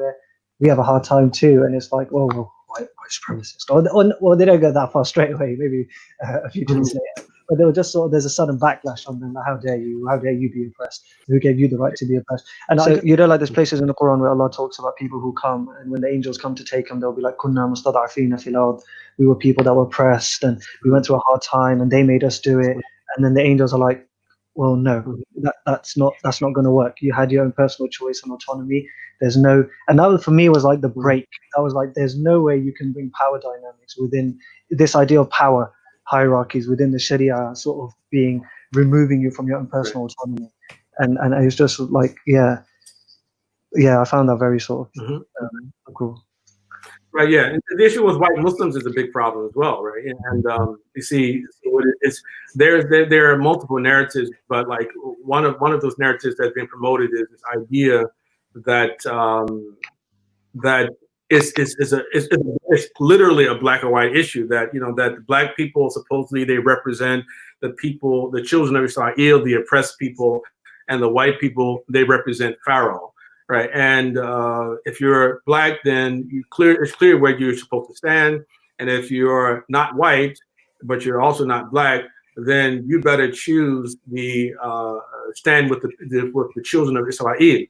we have a hard time too. And it's like, well, white supremacist. Or they don't go that far straight away, maybe a few days later. But they were just sort of, there's a sudden backlash on them. Like, how dare you be oppressed? Who gave you the right to be oppressed? And so, you know, like there's places in the Quran where Allah talks about people who come, and when the angels come to take them, they'll be like, Kunna mustada'afina fil ard. We were people that were oppressed, and we went through a hard time, and they made us do it. And then the angels are like, well, no, that's not going to work. You had your own personal choice and autonomy. There's no, and that for me was like the break. That was like, there's no way you can bring power dynamics within this idea of power hierarchies within the Sharia, sort of removing you from your own personal autonomy. And it was just like, yeah, I found that very sort of cool. Right, yeah. And the issue with white Muslims is a big problem as well, right? And you see, there are multiple narratives, but like one of those narratives that's been promoted is this idea that that it's literally a black or white issue, that, you know, that black people supposedly they represent the people, the children of Israel, the oppressed people, and the white people they represent Pharaoh. Right, and if you're black, then it's clear where you're supposed to stand. And if you're not white, but you're also not black, then you better choose the stand with the children of Israel.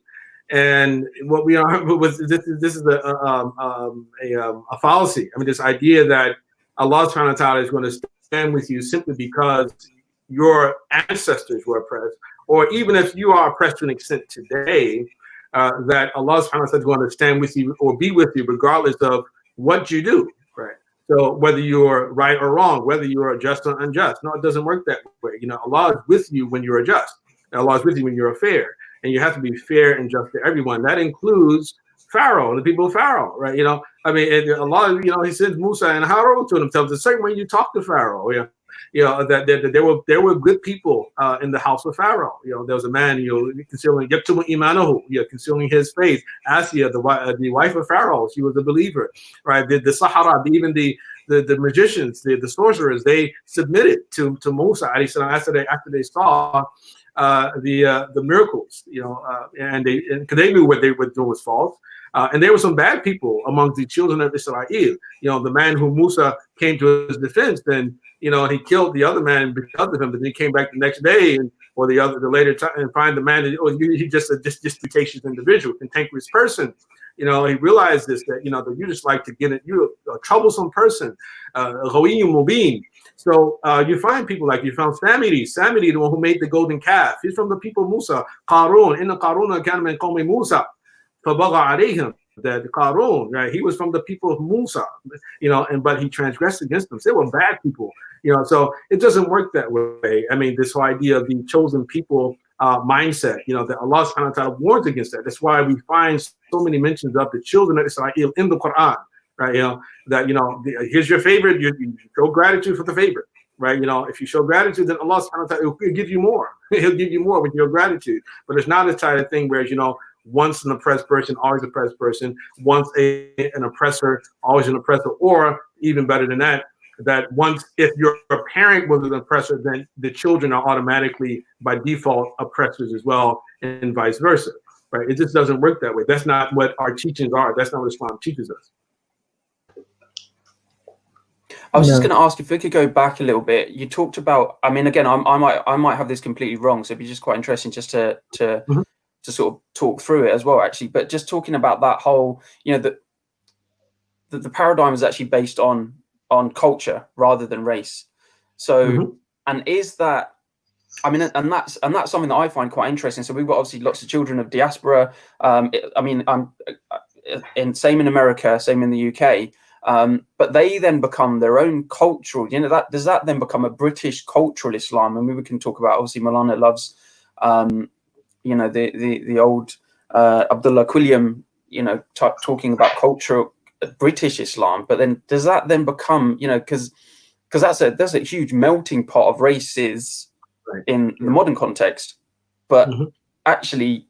And what we are, this is a fallacy. I mean, this idea that Allah subhanahu wa ta'ala is going to stand with you simply because your ancestors were oppressed, or even if you are oppressed to an extent today, that Allah subhanahu wa ta'ala is going to stand with you or be with you regardless of what you do, right? So whether you're right or wrong, whether you're just or unjust, no, it doesn't work that way. You know, Allah is with you when you're just, and Allah is with you when you're fair, and you have to be fair and just to everyone. That includes Pharaoh, the people of Pharaoh, right? You know, I mean, Allah, you know, He sends Musa and Harun to themselves the same way you talk to Pharaoh. You know, that there were good people in the house of Pharaoh. You know, there was a man, you know, concealing Imanophobia, concealing his faith. Asiya, the wife of Pharaoh, she was a believer, right? The Sahara, even the magicians, the sorcerers, they submitted to Musa after they saw the miracles, you know, and because they knew what they were doing was false. And there were some bad people among the children of Israel. You know, the man who Musa came to his defense, then, you know, he killed the other man because of him. But then he came back the next day, or the later time, and find the man. He's just a disputatious individual, cantankerous person. You know, he realized this, that, you know, that you just like to get it. You're a troublesome person, mubin. So you find people like, you found Samiri, the one who made the golden calf. He's from the people of Musa. Qarun, inna Qaruna kana min qawmi Musa. That Qarun, right? He was from the people of Musa, you know, but he transgressed against them. So they were bad people, you know. So it doesn't work that way. I mean, this whole idea of the chosen people mindset, you know, that Allah subhanahu wa ta'ala warns against that. That's why we find so many mentions of the children of Israel in the Quran, right? You know, that, you know, here's your favorite, you show gratitude for the favorite, right? You know, if you show gratitude, then Allah subhanahu wa ta'ala will give you more. He'll give you more with your gratitude. But it's not a type of thing where, you know, once an oppressed person, always an oppressed person. Once an oppressor, always an oppressor. Or even better than that, that once, if your parent was an oppressor, then the children are automatically by default oppressors as well, and vice versa. Right? It just doesn't work that way. That's not what our teachings are. That's not what Islam teaches us. I was just going to ask if we could go back a little bit. You talked about, I mean, again, I might have this completely wrong, so it'd be just quite interesting just to sort of talk through it as well, actually. But just talking about that whole, you know, the paradigm is actually based on culture rather than race. So, and is that, I mean, and that's something that I find quite interesting. So we've got obviously lots of children of diaspora. I mean, same in America, same in the UK. But they then become their own cultural, you know, does that then become a British cultural Islam? And we can talk about, obviously Malana loves, you know, the old Abdullah Quilliam, you know, talking about cultural British Islam. But then does that then become, you know, because that's a huge melting pot of races in the modern context, but actually,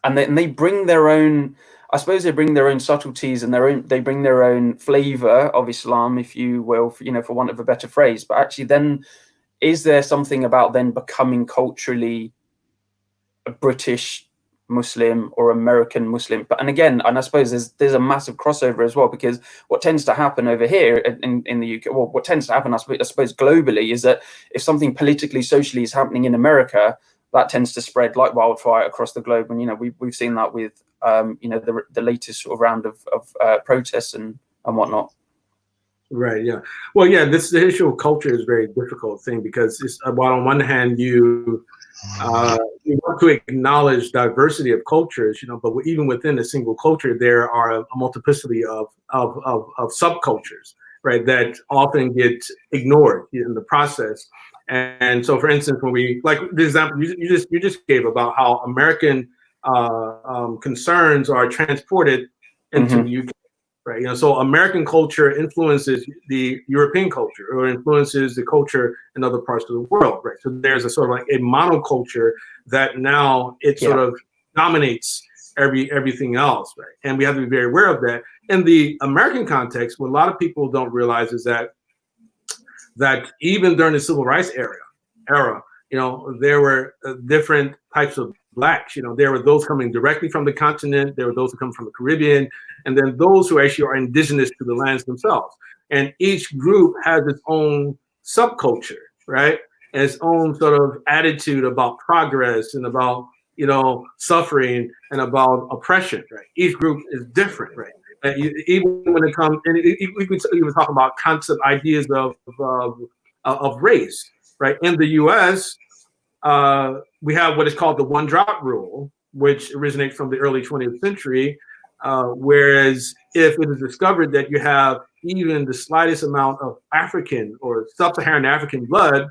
and they bring their own, I suppose they bring their own subtleties and they bring their own flavor of Islam, if you will, for, you know, for want of a better phrase. But actually, then is there something about then becoming culturally a British Muslim or American Muslim? But and again, and I suppose there's a massive crossover as well, because what tends to happen over here in the UK, well, what tends to happen, I suppose globally, is that if something politically, socially is happening in America, that tends to spread like wildfire across the globe. And you know, we've seen that with you know, the latest sort of round of protests and whatnot. Right. Yeah. Well, yeah. The issue of culture is a very difficult thing, because it's, while on one hand you want to acknowledge diversity of cultures, you know, but even within a single culture, there are a multiplicity of subcultures, right, that often get ignored in the process. And so, for instance, when we, like the example you just gave about how American concerns are transported into the UK, right? You know, so American culture influences the European culture, or influences the culture in other parts of the world, right? So there's a sort of like a monoculture that now it sort of dominates everything else, right? And we have to be very aware of that. In the American context, what a lot of people don't realize is that even during the civil rights era, you know, there were different types of blacks. You know, there were those coming directly from the continent, there were those who come from the Caribbean, and then those who actually are indigenous to the lands themselves. And each group has its own subculture, right? And its own sort of attitude about progress and about, you know, suffering and about oppression, right? Each group is different, right? Even when it comes, and we could even talk about concept ideas of race, right? In the U.S., we have what is called the one-drop rule, which originates from the early 20th century. Whereas if it is discovered that you have even the slightest amount of African or sub-Saharan African blood,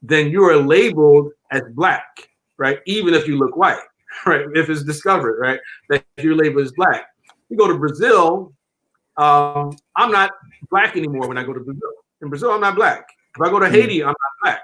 then you are labeled as black, right? Even if you look white, right? If it's discovered, right, that you're labeled as black. You go to Brazil, I'm not black anymore when I go to Brazil. In Brazil, I'm not black. If I go to Haiti, I'm not black.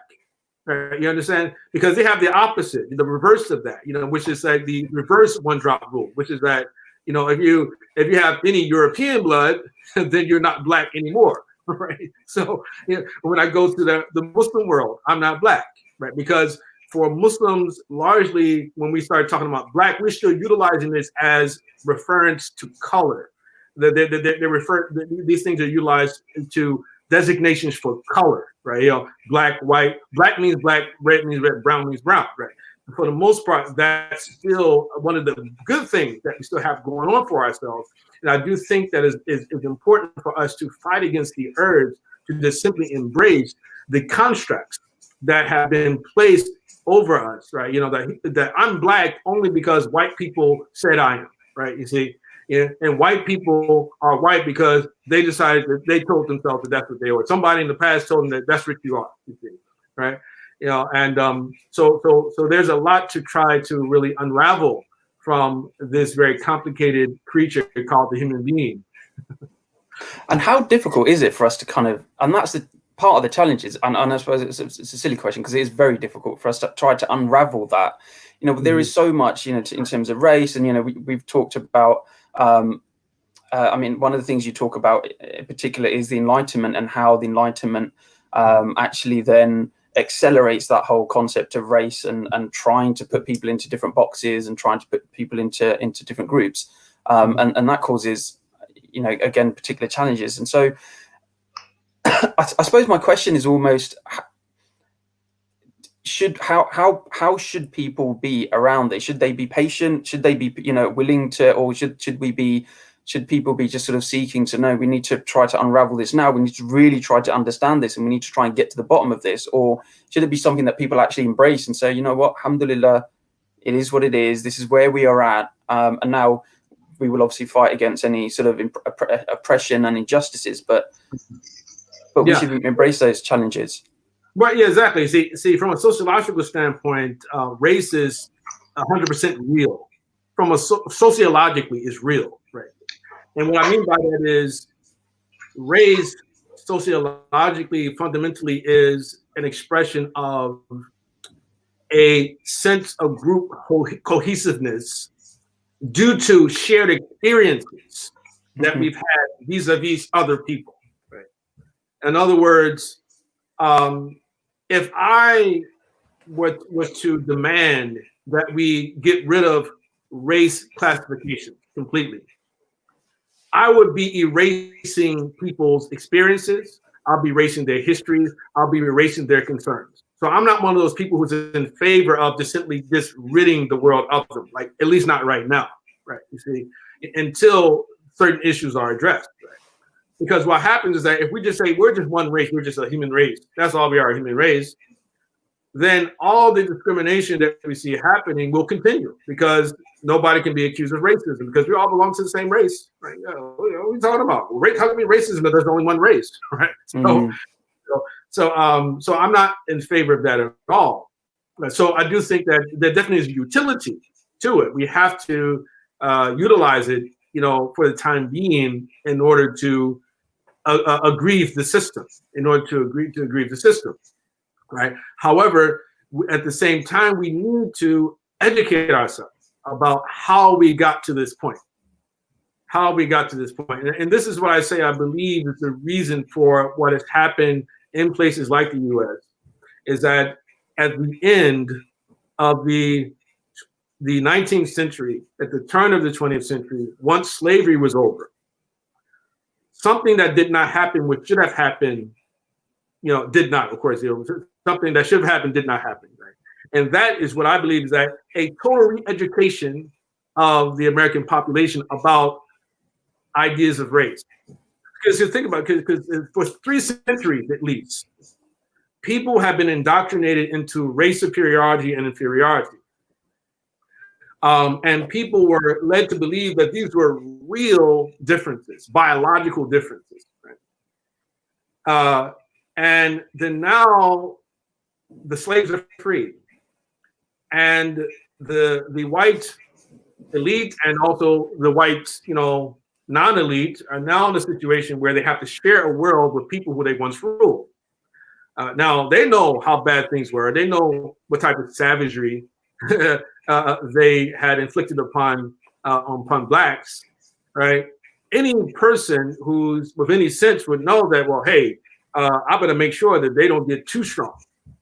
Right? You understand? Because they have the opposite, the reverse of that, you know, which is like the reverse one-drop rule, which is that, you know, if you have any European blood, then you're not black anymore, right? So, you know, when I go to the Muslim world, I'm not black, right? Because for Muslims, largely, when we start talking about black, we're still utilizing this as reference to color. These things are utilized to designations for color, right? You know, black, white, black means black, red means red, brown means brown, right? And for the most part, that's still one of the good things that we still have going on for ourselves. And I do think that is important for us to fight against the urge to just simply embrace the constructs that have been placed over us, right? You know, that I'm black only because white people said I am, right? You see, and white people are white because they decided that they told themselves that that's what they were. Somebody in the past told them that that's what you are, you see, right? You know, and so there's a lot to try to really unravel from this very complicated creature called the human being. And how difficult is it for us to kind of, and that's the part of the challenges, and I suppose it's a silly question because it is very difficult for us to try to unravel that. You know, there is so much, you know, in terms of race, and you know, we've talked about. I mean, one of the things you talk about in particular is the Enlightenment, and how the Enlightenment actually then accelerates that whole concept of race and trying to put people into different boxes and trying to put people into different groups, and that causes, you know, again, particular challenges. And so I suppose my question is almost, how should people be around this? Should they be patient? Should they be, you know, willing to, or should people be just sort of seeking to know, we need to try to unravel this now, we need to really try to understand this, and we need to try and get to the bottom of this? Or should it be something that people actually embrace and say, you know what, alhamdulillah, it is what it is, this is where we are at, and now we will obviously fight against any sort of oppression and injustices, but we should embrace those challenges. Right, yeah, exactly. See, from a sociological standpoint, race is 100% real. From a sociologically, is real, right? And what I mean by that is, race sociologically, fundamentally, is an expression of a sense of group cohesiveness due to shared experiences that we've had vis-a-vis other people, right? In other words, if I was to demand that we get rid of race classification completely, I would be erasing people's experiences. I'll be erasing their histories. I'll be erasing their concerns. So I'm not one of those people who's in favor of just simply just ridding the world of them, like at least not right now, right? You see, until certain issues are addressed, right? Because what happens is that if we just say we're just one race, we're just a human race, that's all we are, a human race, then all the discrimination that we see happening will continue, because nobody can be accused of racism because we all belong to the same race, right? You know, what are we talking about? How can it be racism if there's only one race, right? So I'm not in favor of that at all. So I do think that there definitely is utility to it. We have to utilize it, you know, for the time being, in order to aggrieve the system, right? However, at the same time, we need to educate ourselves about how we got to this point. And this is what I say I believe is the reason for what has happened in places like the US, is that at the end of the 19th century, at the turn of the 20th century, once slavery was over, something that did not happen, which should have happened, you know, did not, of course, something that should have happened did not happen, right? And that is what I believe, is that a total re-education of the American population about ideas of race. Because you think about it, because for 3 centuries at least, people have been indoctrinated into race superiority and inferiority. And people were led to believe that these were real differences, biological differences, right? And then now the slaves are free, and the white elite and also the white, you know, non-elite are now in a situation where they have to share a world with people who they once ruled. Now they know how bad things were. They know what type of savagery they had inflicted upon blacks, right? Any person who's with any sense would know that, well, hey, I'm going to make sure that they don't get too strong,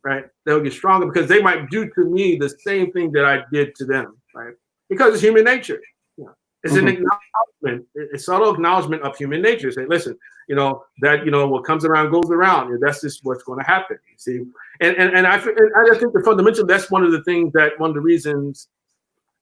right? They'll get stronger because they might do to me the same thing that I did to them, right? Because it's human nature. You know, it's an acknowledgement, a subtle acknowledgement of human nature. Say, listen, you know, that, you know, what comes around goes around. You know, that's just what's going to happen. You see, and I think the fundamental, that's one of the things that, one of the reasons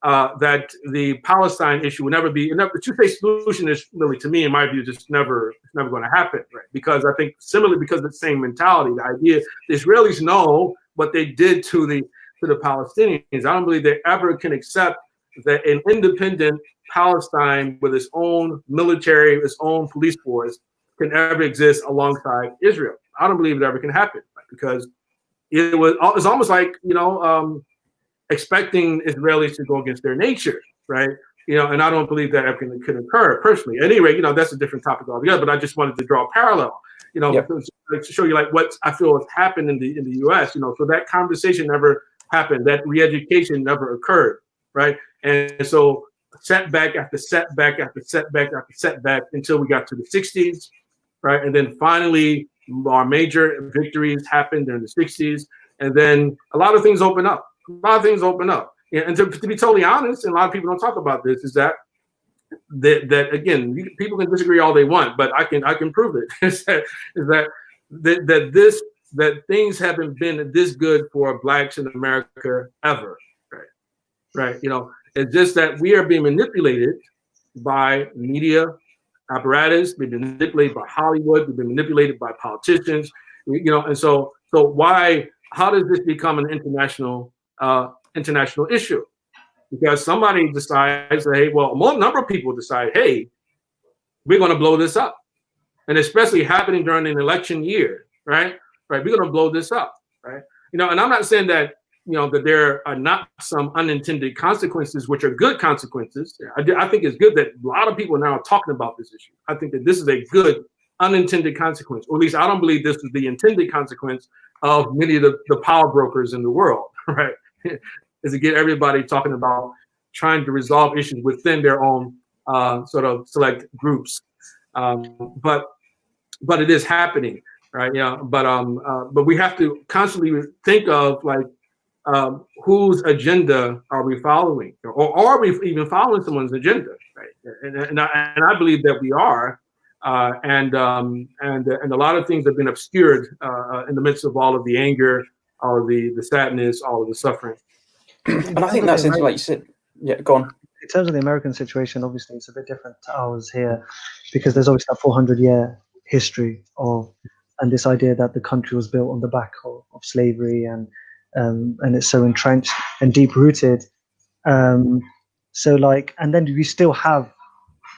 that the Palestine issue will never be, the two-state solution is really, to me, in my view, just never going to happen, right? Because I think similarly, because of the same mentality, the idea, the Israelis know what they did to the Palestinians. I don't believe they ever can accept that an independent Palestine with its own military, its own police force, can ever exist alongside Israel. I don't believe it ever can happen, right? Because it's almost like, you know, expecting Israelis to go against their nature, right? You know, and I don't believe that ever can occur personally. At any rate, you know, that's a different topic altogether. But I just wanted to draw a parallel, you know, to show you like what I feel has happened in the U.S. You know, so that conversation never happened. That re-education never occurred, right? And so setback after setback after setback after setback until we got to the 60s, right? And then finally, our major victories happened during the 60s, and then a lot of things open up. Yeah, and to be totally honest, and a lot of people don't talk about this, is that again, people can disagree all they want, but I can prove it. is that that things haven't been this good for blacks in America ever, right? You know, it's just that we are being manipulated by media apparatus, we've been manipulated by Hollywood, we've been manipulated by politicians, you know, and so how does this become an international issue? Because somebody decides that, hey, well, a number of people decide, hey, we're going to blow this up, and especially happening during an election year, right? We're going to blow this up, right? You know, and I'm not saying that, you know, that there are not some unintended consequences, which are good consequences. I think it's good that a lot of people now are talking about this issue. I think that this is a good unintended consequence, or at least I don't believe this is the intended consequence of many of the power brokers in the world, right? Is to get everybody talking about trying to resolve issues within their own sort of select groups. But it is happening, right? Yeah. But we have to constantly think of, like, whose agenda are we following, or are we even following someone's agenda, right? And I believe that we are, and a lot of things have been obscured in the midst of all of the anger, all of the sadness, all of the suffering. And I think that's like you said. Yeah, go on. In terms of the American situation, obviously it's a bit different to ours here, because there's obviously that 400-year history of, and this idea that the country was built on the back of slavery, and it's so entrenched and deep rooted. So like, and then we still have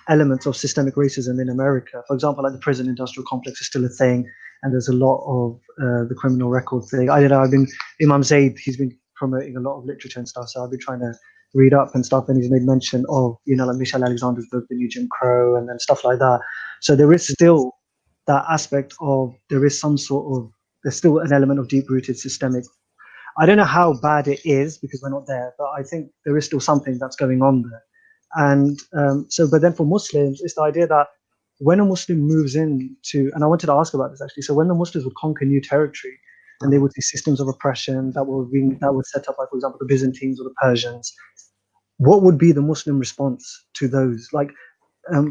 elements of systemic racism in America. For example, like the prison industrial complex is still a thing, and there's a lot of the criminal record thing. I don't know. Imam Zaid, he's been promoting a lot of literature and stuff, so I've been trying to read up and stuff, and he's made mention of, you know, like Michelle Alexander's book, The New Jim Crow, and then stuff like that. So there is still that aspect of, there's still an element of deep-rooted systemic. I don't know how bad it is because we're not there, but I think there is still something that's going on there. And but then for Muslims, it's the idea that when a Muslim moves into, and I wanted to ask about this actually, so when the Muslims would conquer new territory, and they would see systems of oppression that were set up by, for example, the Byzantines or the Persians, what would be the Muslim response to those? Like,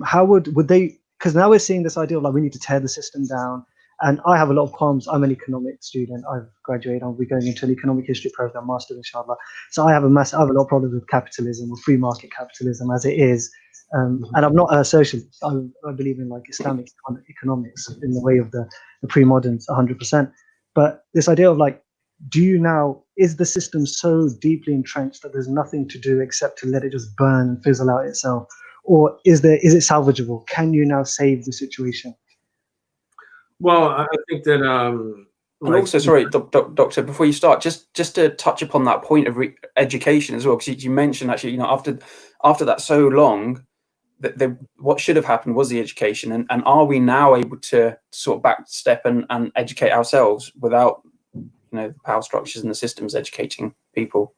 how would they? Because now we're seeing this idea of, like, we need to tear the system down. And I have a lot of qualms. I'm an economics student. I've graduated. I'll be going into an economic history program, master, inshallah. So I have a lot of problems with capitalism, or free market capitalism as it is. And I'm not a socialist. I believe in, like, Islamic economics in the way of the pre-moderns, 100%. But this idea of, like, is the system so deeply entrenched that there's nothing to do except to let it just burn and fizzle out itself? Or is it salvageable? Can you now save the situation? Well, I think that and also, sorry, Doctor, before you start, just to touch upon that point of education as well, because you mentioned, actually, you know, after that so long, that what should have happened was the education, and are we now able to sort of backstep and educate ourselves without, you know, the power structures and the systems educating people?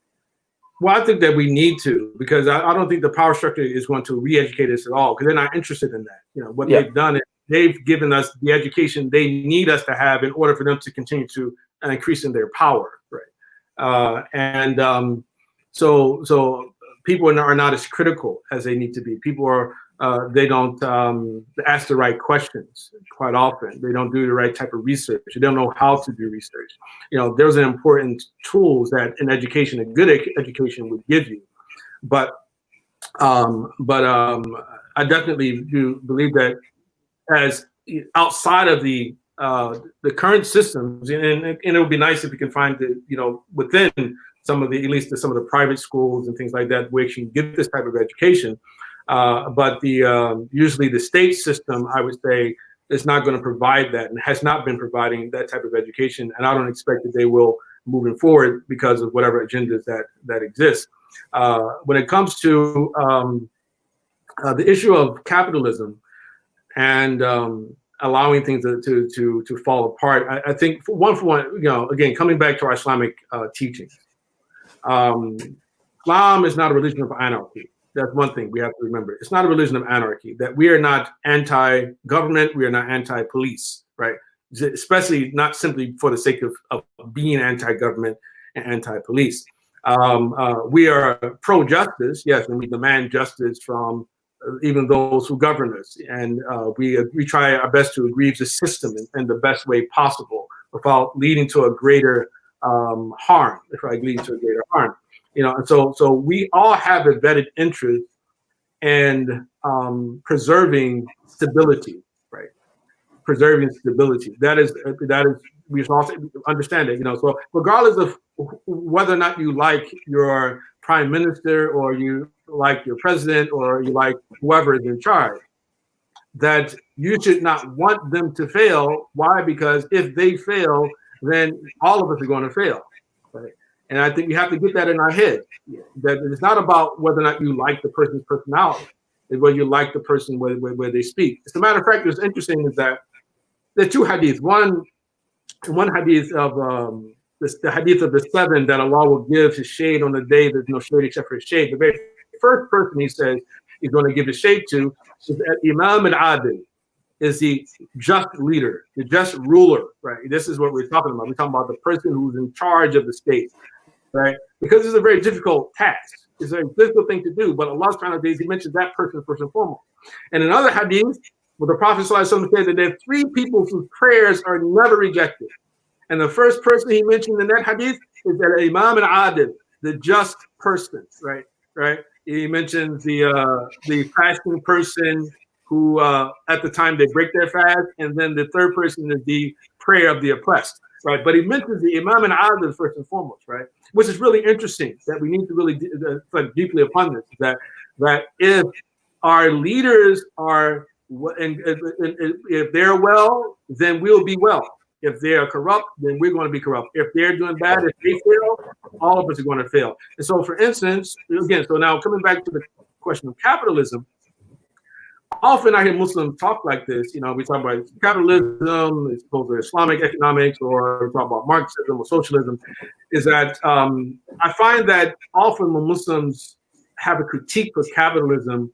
Well, I think that we need to, because I don't think the power structure is going to re-educate us at all, because they're not interested in that. You know, what they've done is they've given us the education they need us to have in order for them to continue to increase in their power, right? So people are not as critical as they need to be. People are they don't ask the right questions quite often. They don't do the right type of research. They don't know how to do research. You know, there's an important tools that an education, a good education, would give you. But I definitely do believe that, as outside of the current systems, and it would be nice if we can find the, you know, within some of the, at least some of the private schools and things like that, where you can get this type of education. But usually the state system, I would say, is not going to provide that, and has not been providing that type of education. And I don't expect that they will moving forward because of whatever agendas that exist. When it comes to the issue of capitalism and allowing things to fall apart, I think for one, you know, again, coming back to our Islamic teachings, Islam is not a religion of anarchy. That's one thing we have to remember. It's not a religion of anarchy. That we are not anti-government, we are not anti-police, right? Especially not simply for the sake of being anti-government and anti-police. We are pro-justice, yes, and we demand justice from even those who govern us. And we try our best to aggrieve the system in the best way possible without leading to a greater harm, And so we all have a vetted interest in preserving stability, right? Preserving stability. That is we should also understand it, So regardless of whether or not you like your prime minister or you like your president or you like whoever is in charge, that you should not want them to fail. Why? Because if they fail, then all of us are going to fail, right? And I think we have to get that in our head, that it's not about whether or not you like the person's personality, it's whether you like the person where they speak. As a matter of fact, what's interesting is that there are two hadiths. One hadith of the hadith of the seven that Allah will give his shade on the day there's no shade except for his shade. The very first person he says he's going to give his shade to is Imam al-Adil, is the just leader, the just ruler, right? This is what we're talking about. We're talking about the person who's in charge of the state, right? Because it's a very difficult task. It's a very difficult thing to do, but Allah's trying to, he mentions that person first and foremost. And in other hadith, well, the Prophet ﷺ said that there are three people whose prayers are never rejected. And the first person he mentioned in that hadith is that Imam al-Adil, the just person, right? He mentions the fasting person who at the time they break their fast, and then the third person is the prayer of the oppressed, right? But he mentions the Imam al-Adil first and foremost, right? Which is really interesting, that we need to really reflect deeply upon this, that if our leaders are, and if they're well, then we'll be well. If they are corrupt, then we're going to be corrupt. If they're doing bad, if they fail, all of us are going to fail. And so, for instance, again, so now coming back to the question of capitalism, often I hear Muslims talk like this. We talk about capitalism, it's supposed to be Islamic economics, or we talk about Marxism or socialism. Is that I find that often when Muslims have a critique of capitalism,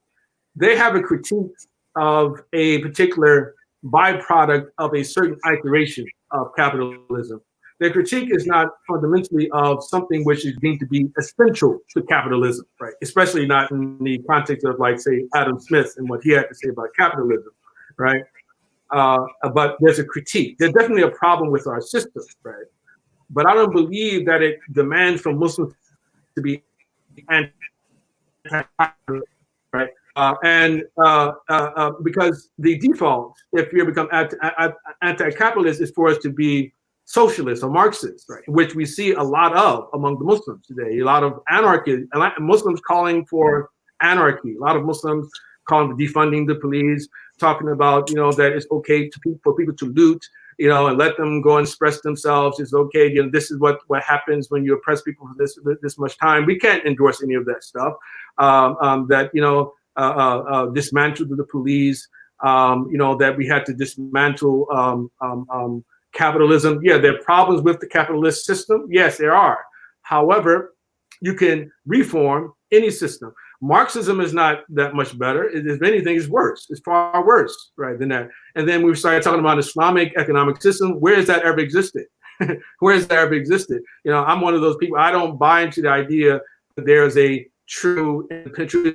they have a critique of a particular byproduct of a certain iteration of capitalism. Their critique is not fundamentally of something which is deemed to be essential to capitalism, right? Especially not in the context of, like, say, Adam Smith and what he had to say about capitalism, right? But there's a critique. There's definitely a problem with our system, right? But I don't believe that it demands from Muslims to be anti-capitalist, right? Because the default, if you become anti-capitalist, is for us to be socialists or Marxists, right? Which we see a lot of among the Muslims today. A lot of anarchy, Muslims calling for anarchy. A lot of Muslims calling for defunding the police, talking about, that it's okay for people to loot, and let them go and express themselves. It's okay. This is what happens when you oppress people for this much time. We can't endorse any of that stuff. Dismantle the police, that we had to dismantle capitalism. Yeah, there are problems with the capitalist system. Yes, there are. However, you can reform any system. Marxism is not that much better. If anything, it's worse. It's far worse, right, than that. And then we started talking about Islamic economic system. Where has that ever existed? Where has that ever existed? I'm one of those people. I don't buy into the idea that there's a true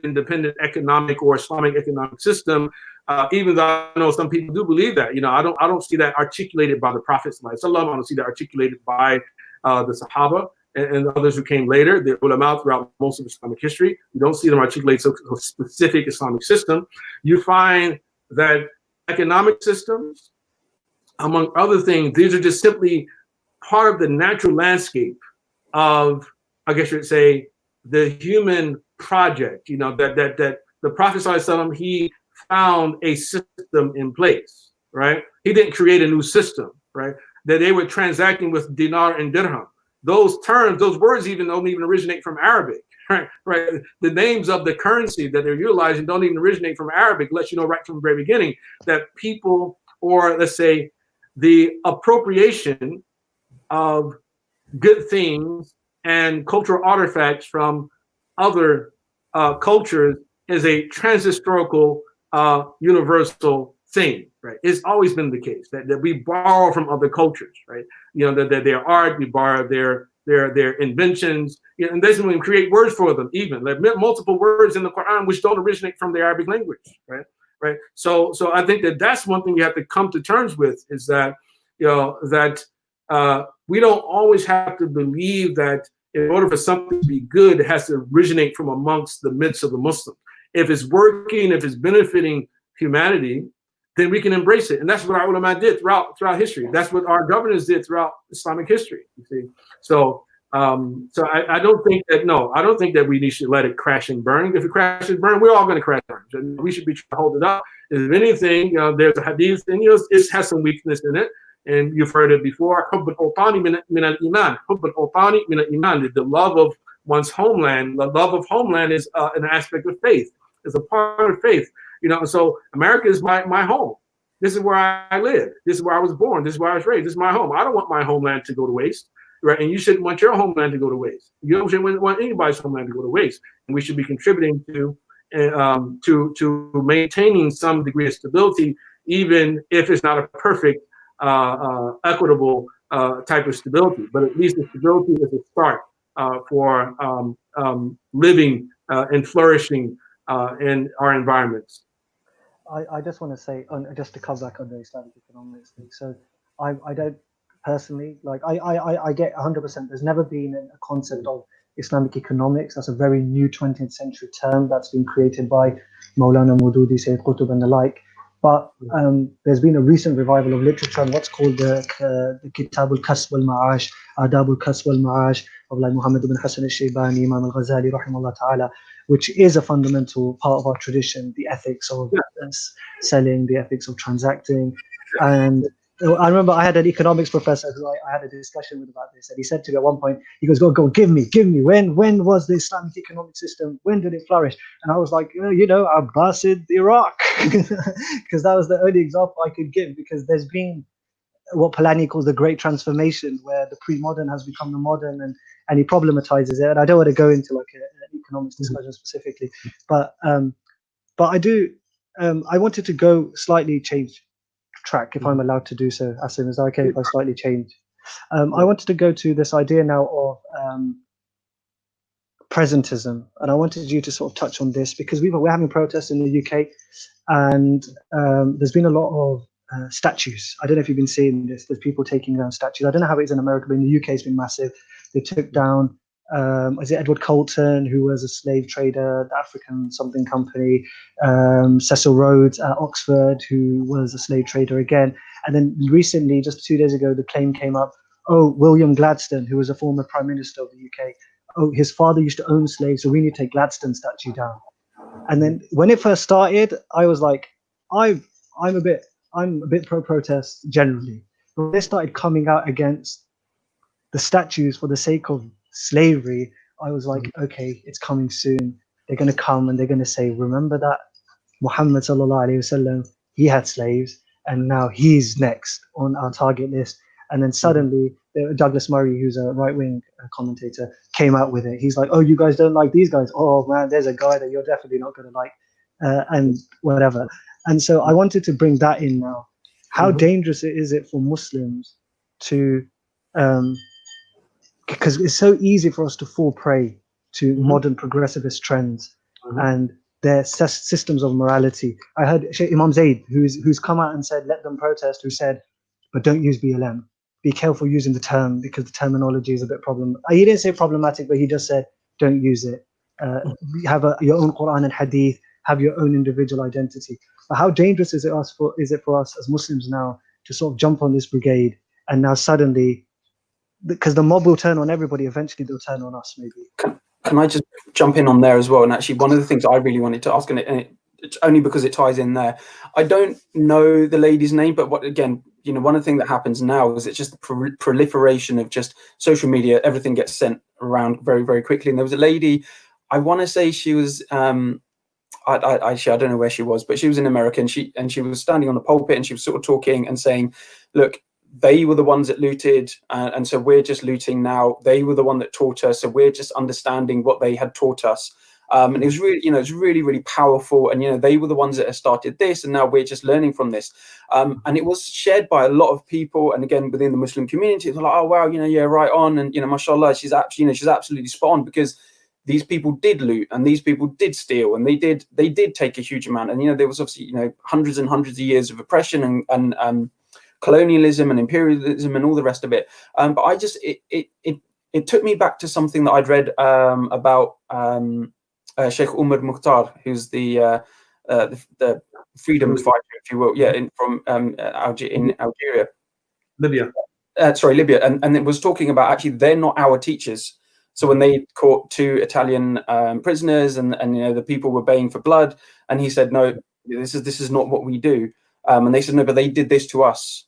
independent economic or Islamic economic system, even though I know some people do believe that. I don't see that articulated by the Prophet ﷺ. I don't see that articulated by the Sahaba and others who came later, the ulama throughout most of Islamic history. You don't see them articulate so specific Islamic system. You find that economic systems, among other things, these are just simply part of the natural landscape of, I guess you would say, the human project. That the Prophet ﷺ, he found a system in place, right? He didn't create a new system, right? That they were transacting with dinar and dirham. Those terms, those words don't even originate from Arabic, right? The names of the currency that they're utilizing don't even originate from Arabic. Lets you know right from the very beginning that people, or let's say the appropriation of good things and cultural artifacts from other cultures is a transhistorical universal thing, right? It's always been the case that we borrow from other cultures, right? That their art, we borrow their their inventions, and they even create words for them. Even there are multiple words in the Quran which don't originate from the Arabic language, right? Right. So I think that's one thing you have to come to terms with, is that we don't always have to believe that in order for something to be good, it has to originate from amongst the midst of the Muslims. If it's working, if it's benefiting humanity, then we can embrace it. And that's what our ulama did throughout history. That's what our governors did throughout Islamic history, you see. So I don't think that we should let it crash and burn. If it crashes and burn, we're all going to crash and burn. We should be trying to hold it up. If anything, there's a hadith, and it has some weakness in it. And you've heard it before. حُبُّ الْأَوْطَانِ مِنَ الْإِيمَانِ حُبُّ الْأَوْطَانِ مِنَ الْإِيمَانِ. The love of one's homeland. The love of homeland is an aspect of faith. It's a part of faith. So America is my home. This is where I live. This is where I was born. This is where I was raised. This is my home. I don't want my homeland to go to waste, right? And you shouldn't want your homeland to go to waste. You shouldn't want anybody's homeland to go to waste. And we should be contributing to maintaining some degree of stability, even if it's not a perfect, equitable type of stability. But at least the stability is a start for living and flourishing in our environments. I just want to say, just to come back on the Islamic economics thing. So I don't personally, like, I get 100%. There's never been a concept of Islamic economics. That's a very new 20th century term that's been created by Maulana Maududi, Sayyid Qutb and the like. But there's been a recent revival of literature on what's called the Kitab al-Kasb wal-Ma'ash, Adab al-Kasb wal-Ma'ash of like Muhammad ibn Hassan al-Shaybani, Imam al-Ghazali, rahimahullah ta'ala, which is a fundamental part of our tradition, the ethics of selling, the ethics of transacting. And I remember I had an economics professor who I had a discussion with about this, and he said to me at one point, he goes, go, give me, when was the Islamic economic system, when did it flourish? And I was like, Abbasid Iraq, because that was the only example I could give, because there's been what Polanyi calls the great transformation, where the pre-modern has become the modern, and he problematizes it. And I don't want to go into like an economics discussion specifically, but I do, I wanted to go slightly change track, if I'm allowed to do so. Asim, is that okay if I slightly change? I wanted to go to this idea now of presentism, and I wanted you to sort of touch on this, because we're having protests in the UK, and there's been a lot of statues. I don't know if you've been seeing this. There's people taking down statues. I don't know how it is in America, but in the UK it's been massive. They took down is it Edward Colton, who was a slave trader, the African something company, Cecil Rhodes at Oxford, who was a slave trader again. And then recently, just 2 days ago, the claim came up, William Gladstone, who was a former prime minister of the UK, his father used to own slaves, so we need to take Gladstone's statue down. And then when it first started, I was like, I'm a bit pro-protest generally. But when they started coming out against the statues for the sake of slavery, I was like, okay, it's coming soon. They're going to come and they're going to say, remember that Muhammad Salalahu Alayhi Wasallam, he had slaves, and now he's next on our target list. And then suddenly Douglas Murray, who's a right-wing commentator, came out with it. He's like, you guys don't like these guys? Oh man, there's a guy that you're definitely not going to like, and whatever. And so I wanted to bring that in now. How dangerous is it for Muslims to because it's so easy for us to fall prey to modern progressivist trends and their systems of morality. I heard Imam Zaid, who's come out and said, let them protest, who said, but don't use BLM. Be careful using the term, because the terminology is a bit problematic. He didn't say problematic, but he just said, don't use it. Have your own Quran and Hadith, have your own individual identity. But how dangerous is it for us as Muslims now to sort of jump on this brigade, and now suddenly, because the mob will turn on everybody, eventually they'll turn on us, maybe. Can I just jump in on there as well? And actually, one of the things I really wanted to ask, and it's only because it ties in there. I don't know the lady's name, but one of the things that happens now is it's just the proliferation of just social media. Everything gets sent around very, very quickly. And there was a lady, I want to say she was, I don't know where she was, but she was in America, and she was standing on the pulpit, and she was sort of talking and saying, look, they were the ones that looted, and so we're just looting now. They were the one that taught us, so we're just understanding what they had taught us. And it was really, it's really, really powerful. And, they were the ones that had started this, and now we're just learning from this. And it was shared by a lot of people. And again, within the Muslim community, they're like, oh, wow, yeah, right on. And, mashallah, she's absolutely spot on, because these people did loot, and these people did steal, and they did take a huge amount. And, there was obviously, hundreds and hundreds of years of oppression and colonialism and imperialism and all the rest of it. But I just, it took me back to something that I'd read about Sheikh Umar Mukhtar, who's the freedom fighter, if you will, from Algeria. Libya. Libya. And it was talking about, actually, they're not our teachers. So when they caught 2 Italian prisoners, and the people were baying for blood, and he said, no, this is not what we do. And they said, no, but they did this to us.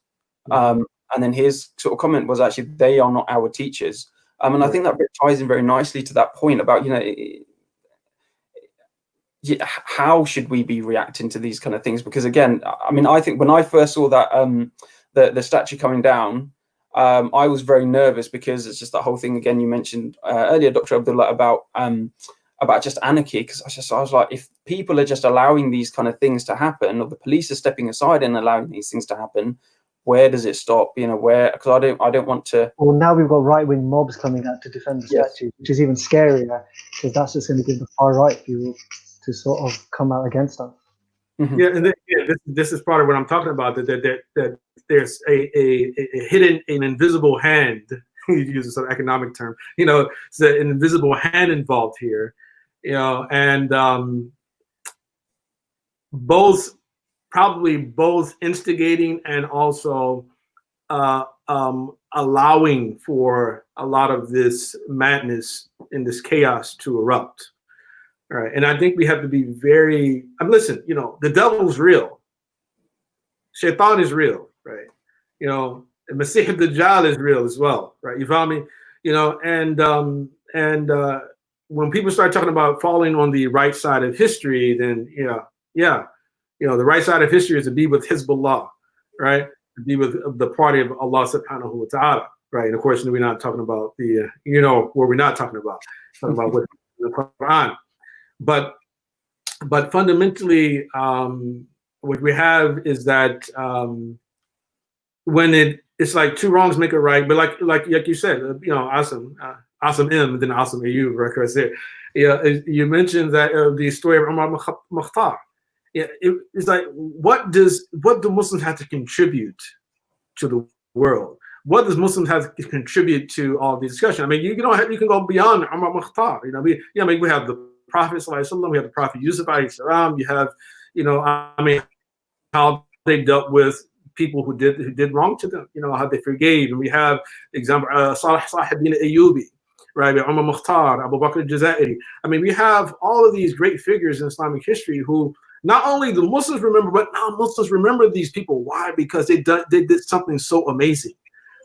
And then his sort of comment was, actually, they are not our teachers. And I think that ties in very nicely to that point about, how should we be reacting to these kind of things? Because again, I think when I first saw that the statue coming down, I was very nervous, because it's just that whole thing again you mentioned earlier, Dr. Abdullah, about just anarchy. Because I was like, if people are just allowing these kind of things to happen, or the police are stepping aside and allowing these things to happen, where does it stop? Where? Because I don't want to. Well, now we've got right-wing mobs coming out to defend the statue, which is even scarier, because that's just going to give the far right people to sort of come out against us. Mm-hmm. Yeah, and this is part of what I'm talking about. That there's a hidden, an invisible hand. You use some economic term. It's an invisible hand involved here. And probably both instigating and also allowing for a lot of this madness and this chaos to erupt. All right. And I think we have to be very, listen, the devil's real. Shaitan is real, right? And Masih Dajjal is real as well, right? You follow me? And when people start talking about falling on the right side of history, then the right side of history is to be with Hezbollah, right? To be with the party of Allah subhanahu wa ta'ala, right? And of course, we're not talking about the, where we're not talking about what the Quran. But fundamentally, what we have is that when it's like 2 wrongs make a right, but like you said, Asim M, and then Asim Ayub, right there. Yeah, you mentioned that the story of Umar Mukhtar. Yeah, it's like, what do Muslims have to contribute to the world? What does Muslims have to contribute to all the discussion? You can go beyond Umar Mukhtar. We have the Prophet Salalahu Alayhi Wasallam, we have the Prophet Yusuf Alayhi Salam. You have, how they dealt with people who did wrong to them. How they forgave. And we have example Salih bin Ayyubi, right? Umar Mukhtar, Abu Bakr al-Jazairi. We have all of these great figures in Islamic history who not only the Muslims remember, but non-Muslims remember these people. Why? Because they did something so amazing,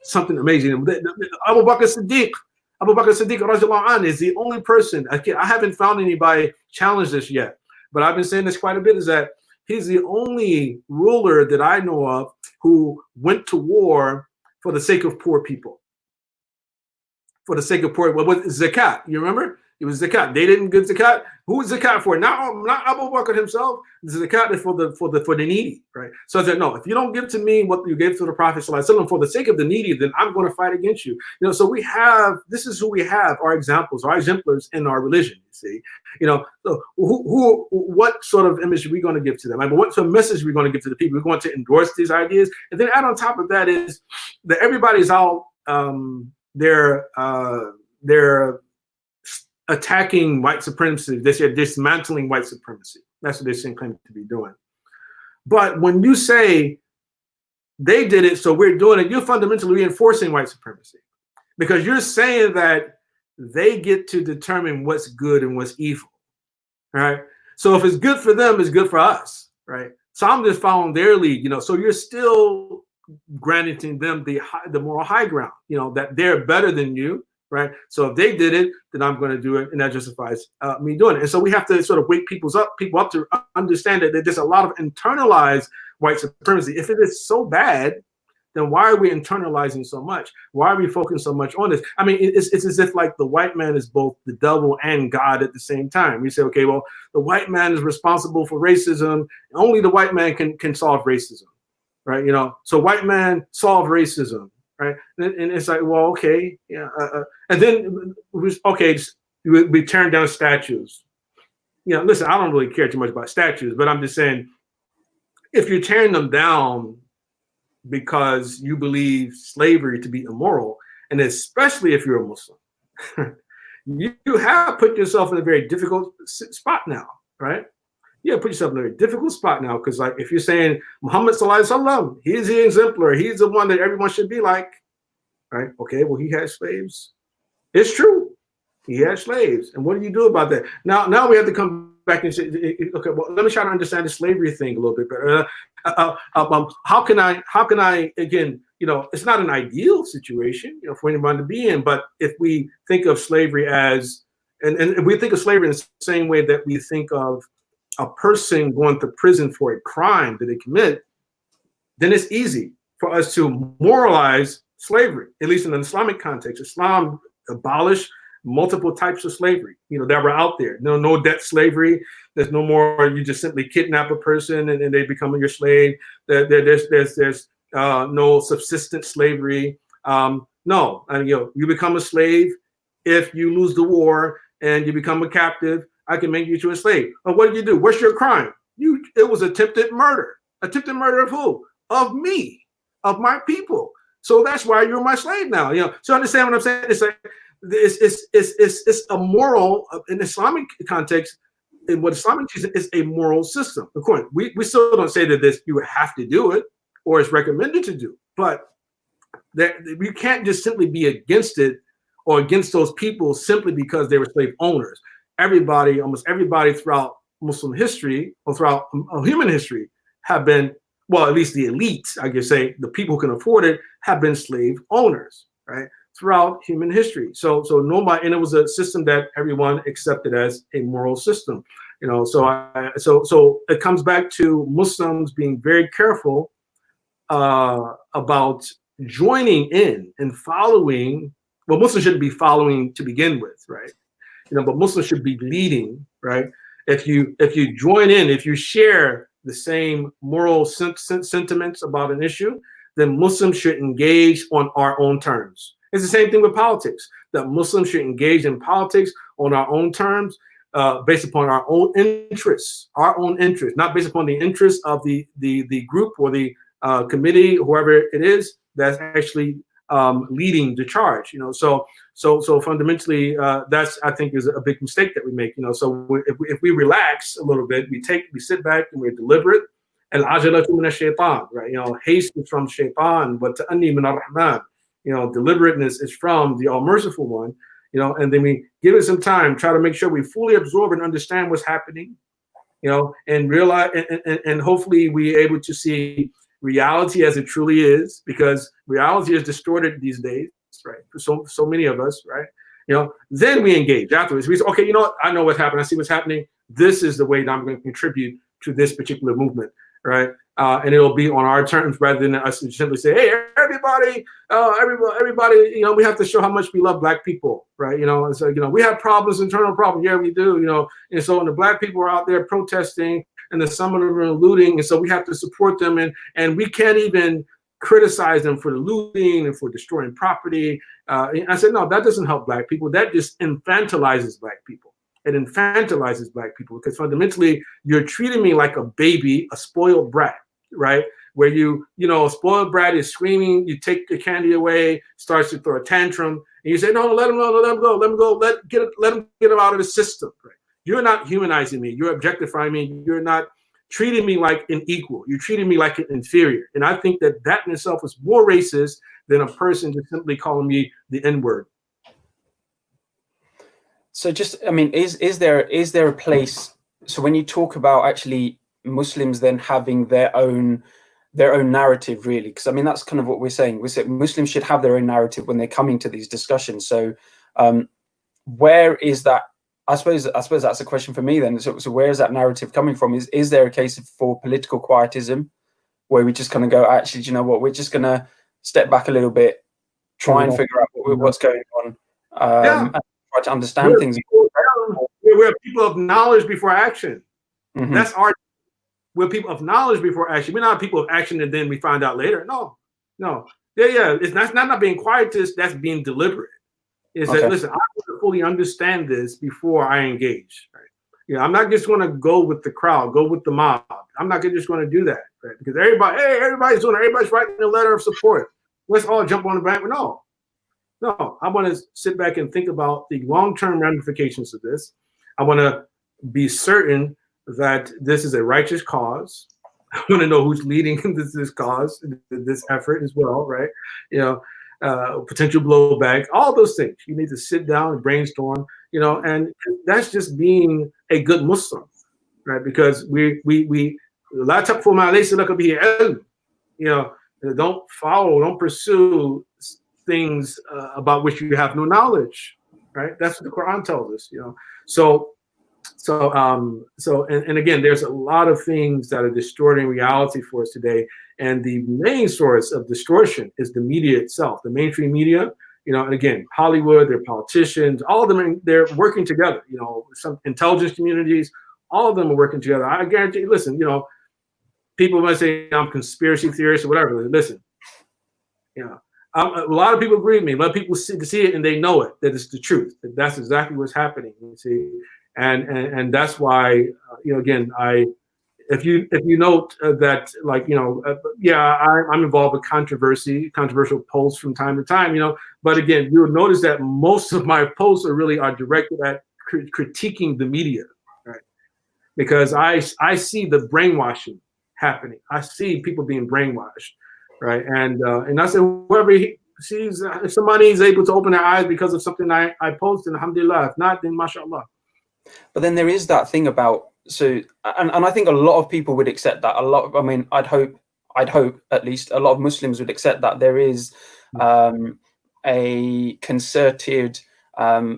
something amazing. Abu Bakr Siddiq radiallahu anh is the only person. I haven't found anybody challenge this yet, but I've been saying this quite a bit. Is that he's the only ruler that I know of who went to war for the sake of poor people. For the sake of poor, what was zakat? You remember? It was zakat. They didn't give zakat. Who was zakat for? Not Abu Bakr himself. The zakat is for the needy, right? So I said, no, if you don't give to me what you gave to the Prophet Sallallahu Alaihi Wasallam for the sake of the needy, then I'm going to fight against you. So we have, this is who we have, our examples, our exemplars in our religion. You see, so what sort of image are we going to give to them? What sort of message are we going to give to the people? We're going to endorse these ideas, and then add on top of that is that everybody's out. They're attacking white supremacy. They're dismantling white supremacy. That's what they claim to be doing. But when you say they did it, so we're doing it, you're fundamentally reinforcing white supremacy, because you're saying that they get to determine what's good and what's evil, right? So if it's good for them, it's good for us, right? So I'm just following their lead, So you're still granting them the moral high ground, that they're better than you. Right. So if they did it, then I'm going to do it, and that justifies me doing it. And so we have to sort of wake people up to understand that there's a lot of internalized white supremacy. If it is so bad then why are we internalizing so much? Why are we focusing so much on this? I mean, it's as if like the white man is both the devil and God at the same time. We say, okay, well, the white man is responsible for racism. Only the white man can solve racism, right? You know, so white man solve racism, right? And it's like, well, okay, yeah. And then, okay, we tear down statues. You know, listen, I don't really care too much about statues, but I'm just saying, if you're tearing them down because you believe slavery to be immoral, and especially if you're a Muslim, you have put yourself in a very difficult spot now, right? You have put yourself in a very difficult spot now, because like if you're saying Muhammad Sallallahu Alaihi Wasallam, he's the exemplar, he's the one that everyone should be like, right? Okay, well, he had slaves. It's true. He had slaves. And what do you do about that? Now we have to come back and say, okay, well, let me try to understand the slavery thing a little bit better. How can I, again, you know, it's not an ideal situation, you know, for anyone to be in, but if we think of slavery as, and we think of slavery in the same way that we think of a person going to prison for a crime that they commit, then it's easy for us to moralize slavery, at least in an Islamic context. Islam abolished multiple types of slavery, you know, that were out there. No debt slavery. There's no more. You just simply kidnap a person and they become your slave. There's no subsistence slavery. No, and you become a slave if you lose the war and you become a captive. I can make you to a slave. But what did you do? What's your crime? It was attempted murder. Attempted murder of who? Of me, of my people. So that's why you're my slave now. You know. So understand what I'm saying? It's like it's a moral in Islamic context. And what Islamic is a moral system. Of course, we still don't say that this you have to do it or it's recommended to do, but that you can't just simply be against it or against those people simply because they were slave owners. Everybody, almost everybody throughout Muslim history or throughout human history have been, well, at least the elite, I guess say the people who can afford it, have been slave owners, right? Throughout human history. So nobody, and it was a system that everyone accepted as a moral system, you know. So it comes back to Muslims being very careful about joining in and following. Well, Muslims shouldn't be following to begin with, right? You know, but Muslims should be leading, right? If you join in, if you share the same moral sentiments about an issue, then Muslims should engage on our own terms. It's the same thing with politics, that Muslims should engage in politics on our own terms, based upon our own interests, not based upon the interests of the group or the committee, whoever it is that's actually leading the charge. You know, so fundamentally, that's, I think, is a big mistake that we make. You know, so if we relax a little bit, we sit back and we're deliberate. Al-ajalatu min ash-shaytan, right? You know, haste is from shaytan, but ta'anni min ar-rahman. You know, deliberateness is from the all-merciful one, you know, and then we give it some time, try to make sure we fully absorb and understand what's happening, you know, and realize, and hopefully we're able to see reality as it truly is, because reality is distorted these days, right? For so many of us, right? You know, then we engage afterwards. We say, okay, you know what? I know what's happening. I see what's happening. This is the way that I'm going to contribute to this particular movement, right? And it'll be on our terms rather than us simply say, hey, everybody, you know, we have to show how much we love Black people, right? You know, so, you know, we have problems, internal problems. Yeah, we do, you know. And so when the Black people are out there protesting and then some of them are looting, and so we have to support them, and we can't even criticize them for the looting and for destroying property. And I said, no, that doesn't help Black people. That just infantilizes Black people. It infantilizes Black people, because fundamentally you're treating me like a baby, a spoiled brat, right? Where you know, a spoiled brat is screaming, you take the candy away, starts to throw a tantrum, and you say, no, let him go, let him go, let him go, let him get him out of the system. Right? You're not humanizing me, you're objectifying me, you're not treating me like an equal, you're treating me like an inferior. And I think that in itself is more racist than a person just simply calling me the N-word. So just, I mean, is there a place, so when you talk about actually Muslims then having their own narrative, really, because I mean, that's kind of what we're saying. We say Muslims should have their own narrative when they're coming to these discussions. So where is that? I suppose that's a question for me then. So where is that narrative coming from? Is there a case for political quietism where we just kind of go, actually, do you know what, we're just going to step back a little bit, try and figure out what's going on, and try to understand things. We're people of knowledge before action. Mm-hmm. That's our. We're people of knowledge before action. We're not people of action and then we find out later. No. Yeah. It's not being quietist. That's being deliberate. Is that, listen, I want to fully understand this before I engage. Right? I'm not just going to go with the crowd, go with the mob. I'm not just going to do that, right? Because everybody's doing it. Everybody's writing a letter of support. Let's all jump on the back. No. I want to sit back and think about the long-term ramifications of this. I want to be certain that this is a righteous cause. I want to know who's leading this cause, this effort as well, right? Potential blowback, all those things. You need to sit down and brainstorm, and that's just being a good Muslim, right? Because we don't pursue things about which you have no knowledge, right? That's what the Quran tells us, So again, there's a lot of things that are distorting reality for us today. And the main source of distortion is the media itself, the mainstream media, and again, Hollywood, their politicians, all of them, they're working together, some intelligence communities, all of them are working together. I guarantee you, listen, people might say I'm conspiracy theorist or whatever. Listen, a lot of people agree with me. A lot of people see it and they know it, that it's the truth. That that's exactly what's happening. You see, and that's why again, if you note that I'm involved with controversial posts from time to time. But again, you'll notice that most of my posts are directed at critiquing the media, right? Because I see the brainwashing happening. I see people being brainwashed. Right, and I said, whoever sees, if somebody is able to open their eyes because of something I posted, alhamdulillah. If not, then mashallah. But then there is that thing about and I think a lot of people would accept that. I'd hope at least a lot of Muslims would accept that there is a concerted,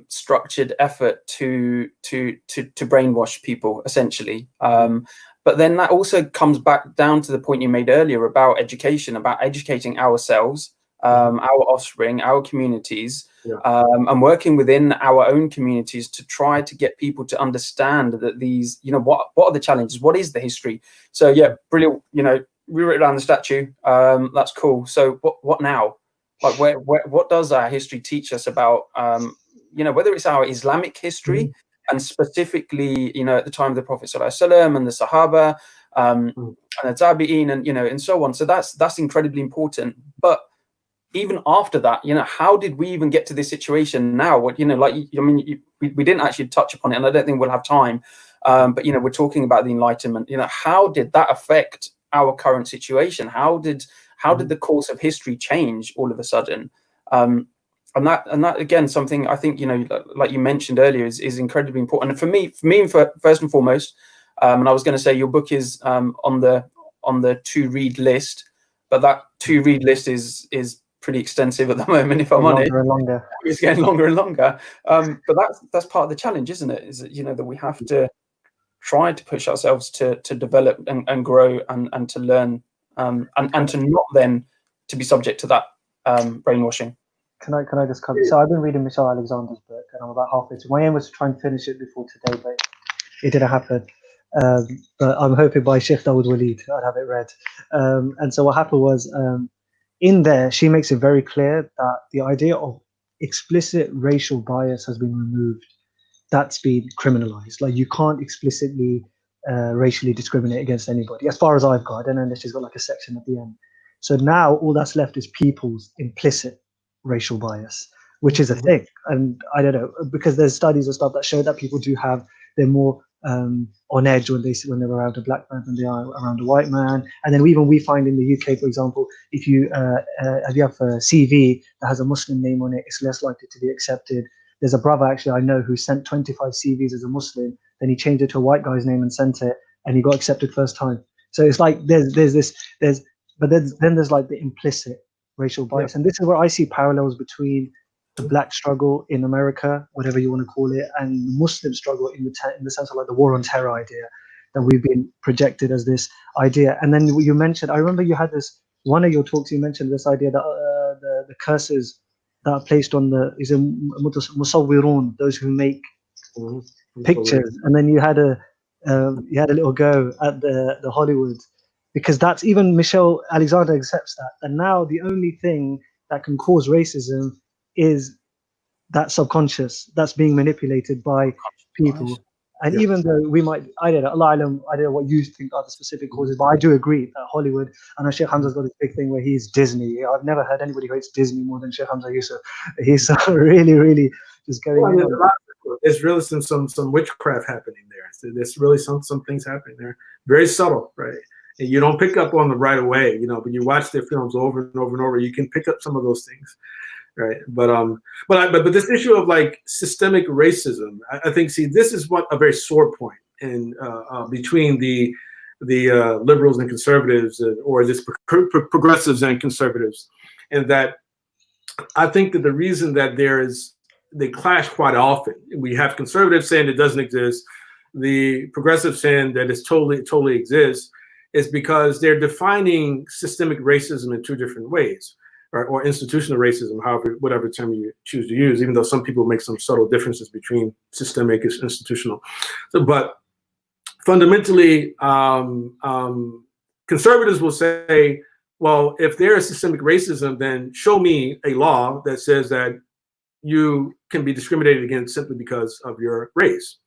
structured effort to brainwash people, essentially. But then that also comes back down to the point you made earlier about education, about educating ourselves, our offspring, our communities, and working within our own communities to try to get people to understand that these, what are the challenges? What is the history? So yeah, brilliant. We wrote down the statue. That's cool. So what now? Like what does our history teach us about, whether it's our Islamic history, and specifically, at the time of the Prophet Sallallahu Alaihi Wasallam and the Sahaba, and the Tabi'in, and so on. So that's incredibly important. But even after that, how did we even get to this situation now? We didn't actually touch upon it, and I don't think we'll have time. But we're talking about the Enlightenment. How did that affect our current situation? How did the course of history change all of a sudden? And that again, something I think like you mentioned earlier, is incredibly important. And for me, first and foremost, and I was going to say your book is on the to read list, but that to read list is pretty extensive at the moment. If I'm honest, longer. It's getting longer and longer. But that's part of the challenge, isn't it? Is that that we have to try to push ourselves to develop and grow and to learn and to not then to be subject to that brainwashing. Can I just cover? So I've been reading Michelle Alexander's book, and I'm about halfway through. My aim was to try and finish it before today, but it didn't happen. But I'm hoping by Sheikh Dawood Walid I'd have it read. And so what happened was, in there, she makes it very clear that the idea of explicit racial bias has been removed. That's been criminalized. Like, you can't explicitly racially discriminate against anybody, as far as I've got. I don't know unless she's got like a section at the end. So now all that's left is people's implicit racial bias, which is a thing. And I don't know, because there's studies and stuff that show that people do they're more on edge when they're around a black man than they are around a white man. And then we find in the UK, for example, if you have a CV that has a Muslim name on it, it's less likely to be accepted. There's a brother actually I know who sent 25 CVs as a Muslim, then he changed it to a white guy's name and sent it, and he got accepted first time. So it's like there's like the implicit racial bias, and this is where I see parallels between the black struggle in America, whatever you want to call it, and the Muslim struggle in the sense of like the war on terror idea that we've been projected as this idea. And then you mentioned, I remember you had this one of your talks you mentioned this idea that the curses that are placed on the musawwirun, those who make pictures, and then you had a little go at the Hollywood, because that's even Michelle Alexander accepts that. And now the only thing that can cause racism is that subconscious that's being manipulated by people. And even though we might, I don't know, I don't know what you think are the specific causes, but I do agree that Hollywood, I know Sheikh Hamza's got this big thing where he's Disney. I've never heard anybody who hates Disney more than Sheikh Hamza Yusuf. He's really just going in. There's really some witchcraft happening there. So there's really some things happening there. Very subtle, right? And you don't pick up on them right away, you know, but you watch their films over and over and over, you can pick up some of those things. Right, but this issue of like systemic racism, I think, see, this is what a very sore point in between the liberals and conservatives, or just progressives and conservatives, and that I think that the reason that they clash quite often. We have conservatives saying it doesn't exist, the progressives saying that it's totally exists, is because they're defining systemic racism in two different ways. Or institutional racism, however, whatever term you choose to use, even though some people make some subtle differences between systemic and institutional. So, but fundamentally, conservatives will say, well, if there is systemic racism, then show me a law that says that you can be discriminated against simply because of your race,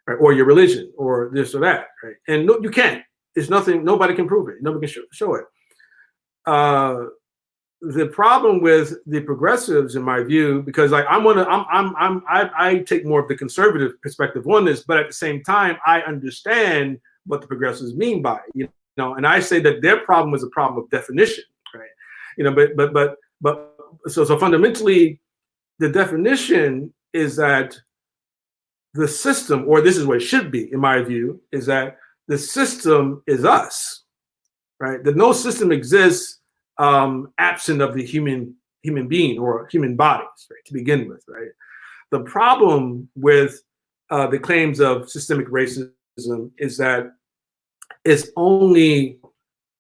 right, or your religion, or this or that, right? And no, you can't. It's nothing. Nobody can prove it. Nobody can show it. The problem with the progressives, in my view, because like I take more of the conservative perspective on this, but at the same time, I understand what the progressives mean by it, you know, and I say that their problem was a problem of definition, right? You know, but so fundamentally, the definition is that the system, or this is what it should be, in my view, is that the system is us, right? That no system exists absent of the human being or human bodies, right, to begin with, right? The problem with the claims of systemic racism is that it's only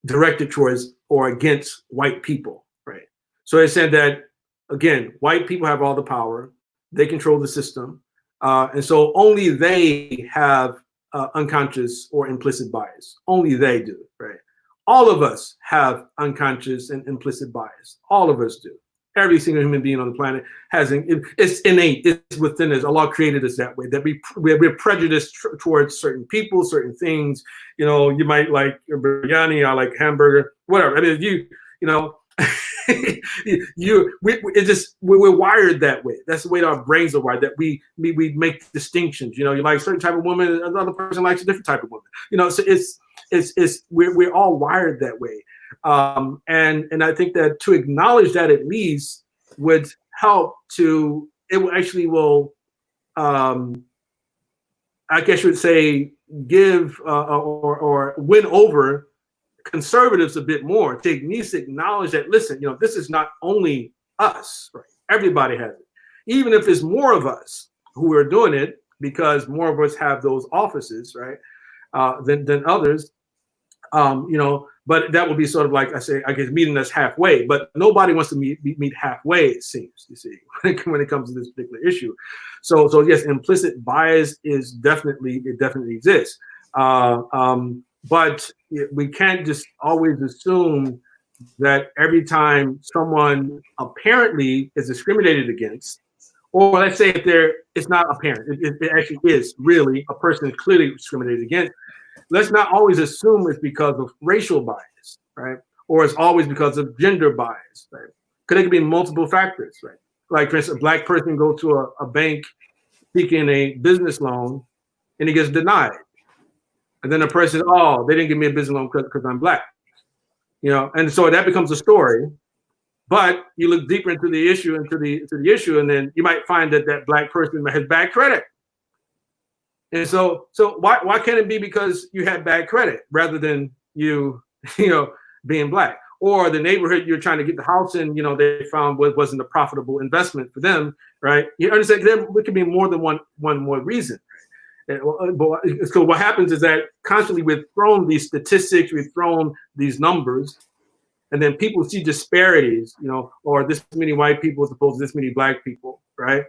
directed towards or against white people, right? So it said that, again, white people have all the power, they control the system, and so only they have unconscious or implicit bias. Only they do, right? All of us have unconscious and implicit bias. All of us do. Every single human being on the planet has it's innate. It's within us. Allah created us that way. That we're prejudiced towards certain people, certain things. You know, you might like biryani, I like hamburger, whatever. I mean, you know, we're wired that way. That's the way that our brains are wired. That we make distinctions. You know, you like a certain type of woman, another person likes a different type of woman. You know, so we're all wired that way, and I think that to acknowledge that at least would help to I guess you would say give or win over conservatives a bit more, to at least acknowledge that, listen, you know, this is not only us, right? Everybody has it, even if it's more of us who are doing it, because more of us have those offices, right, than others. You know, but that would be sort of like I guess meeting us halfway. But nobody wants to meet halfway, it seems. You see, when it comes to this particular issue. So yes, implicit bias definitely exists. But we can't just always assume that every time someone apparently is discriminated against, or let's say if it's not apparent, it actually is really a person is clearly discriminated against. Let's not always assume it's because of racial bias, right? Or it's always because of gender bias, right? Because it could be multiple factors, right? Like, for instance, a black person goes to a bank seeking a business loan and he gets denied. And then the person, oh, they didn't give me a business loan because I'm black. You know, and so that becomes a story. But you look deeper into the issue, and then you might find that black person has bad credit. And so why can't it be because you had bad credit rather than you know, being black? Or the neighborhood you're trying to get the house in, you know, they found wasn't a profitable investment for them, right? You understand? There could be more than one more reason. So what happens is that constantly we've thrown these statistics, we've thrown these numbers, and then people see disparities, or this many white people as opposed to this many black people, right?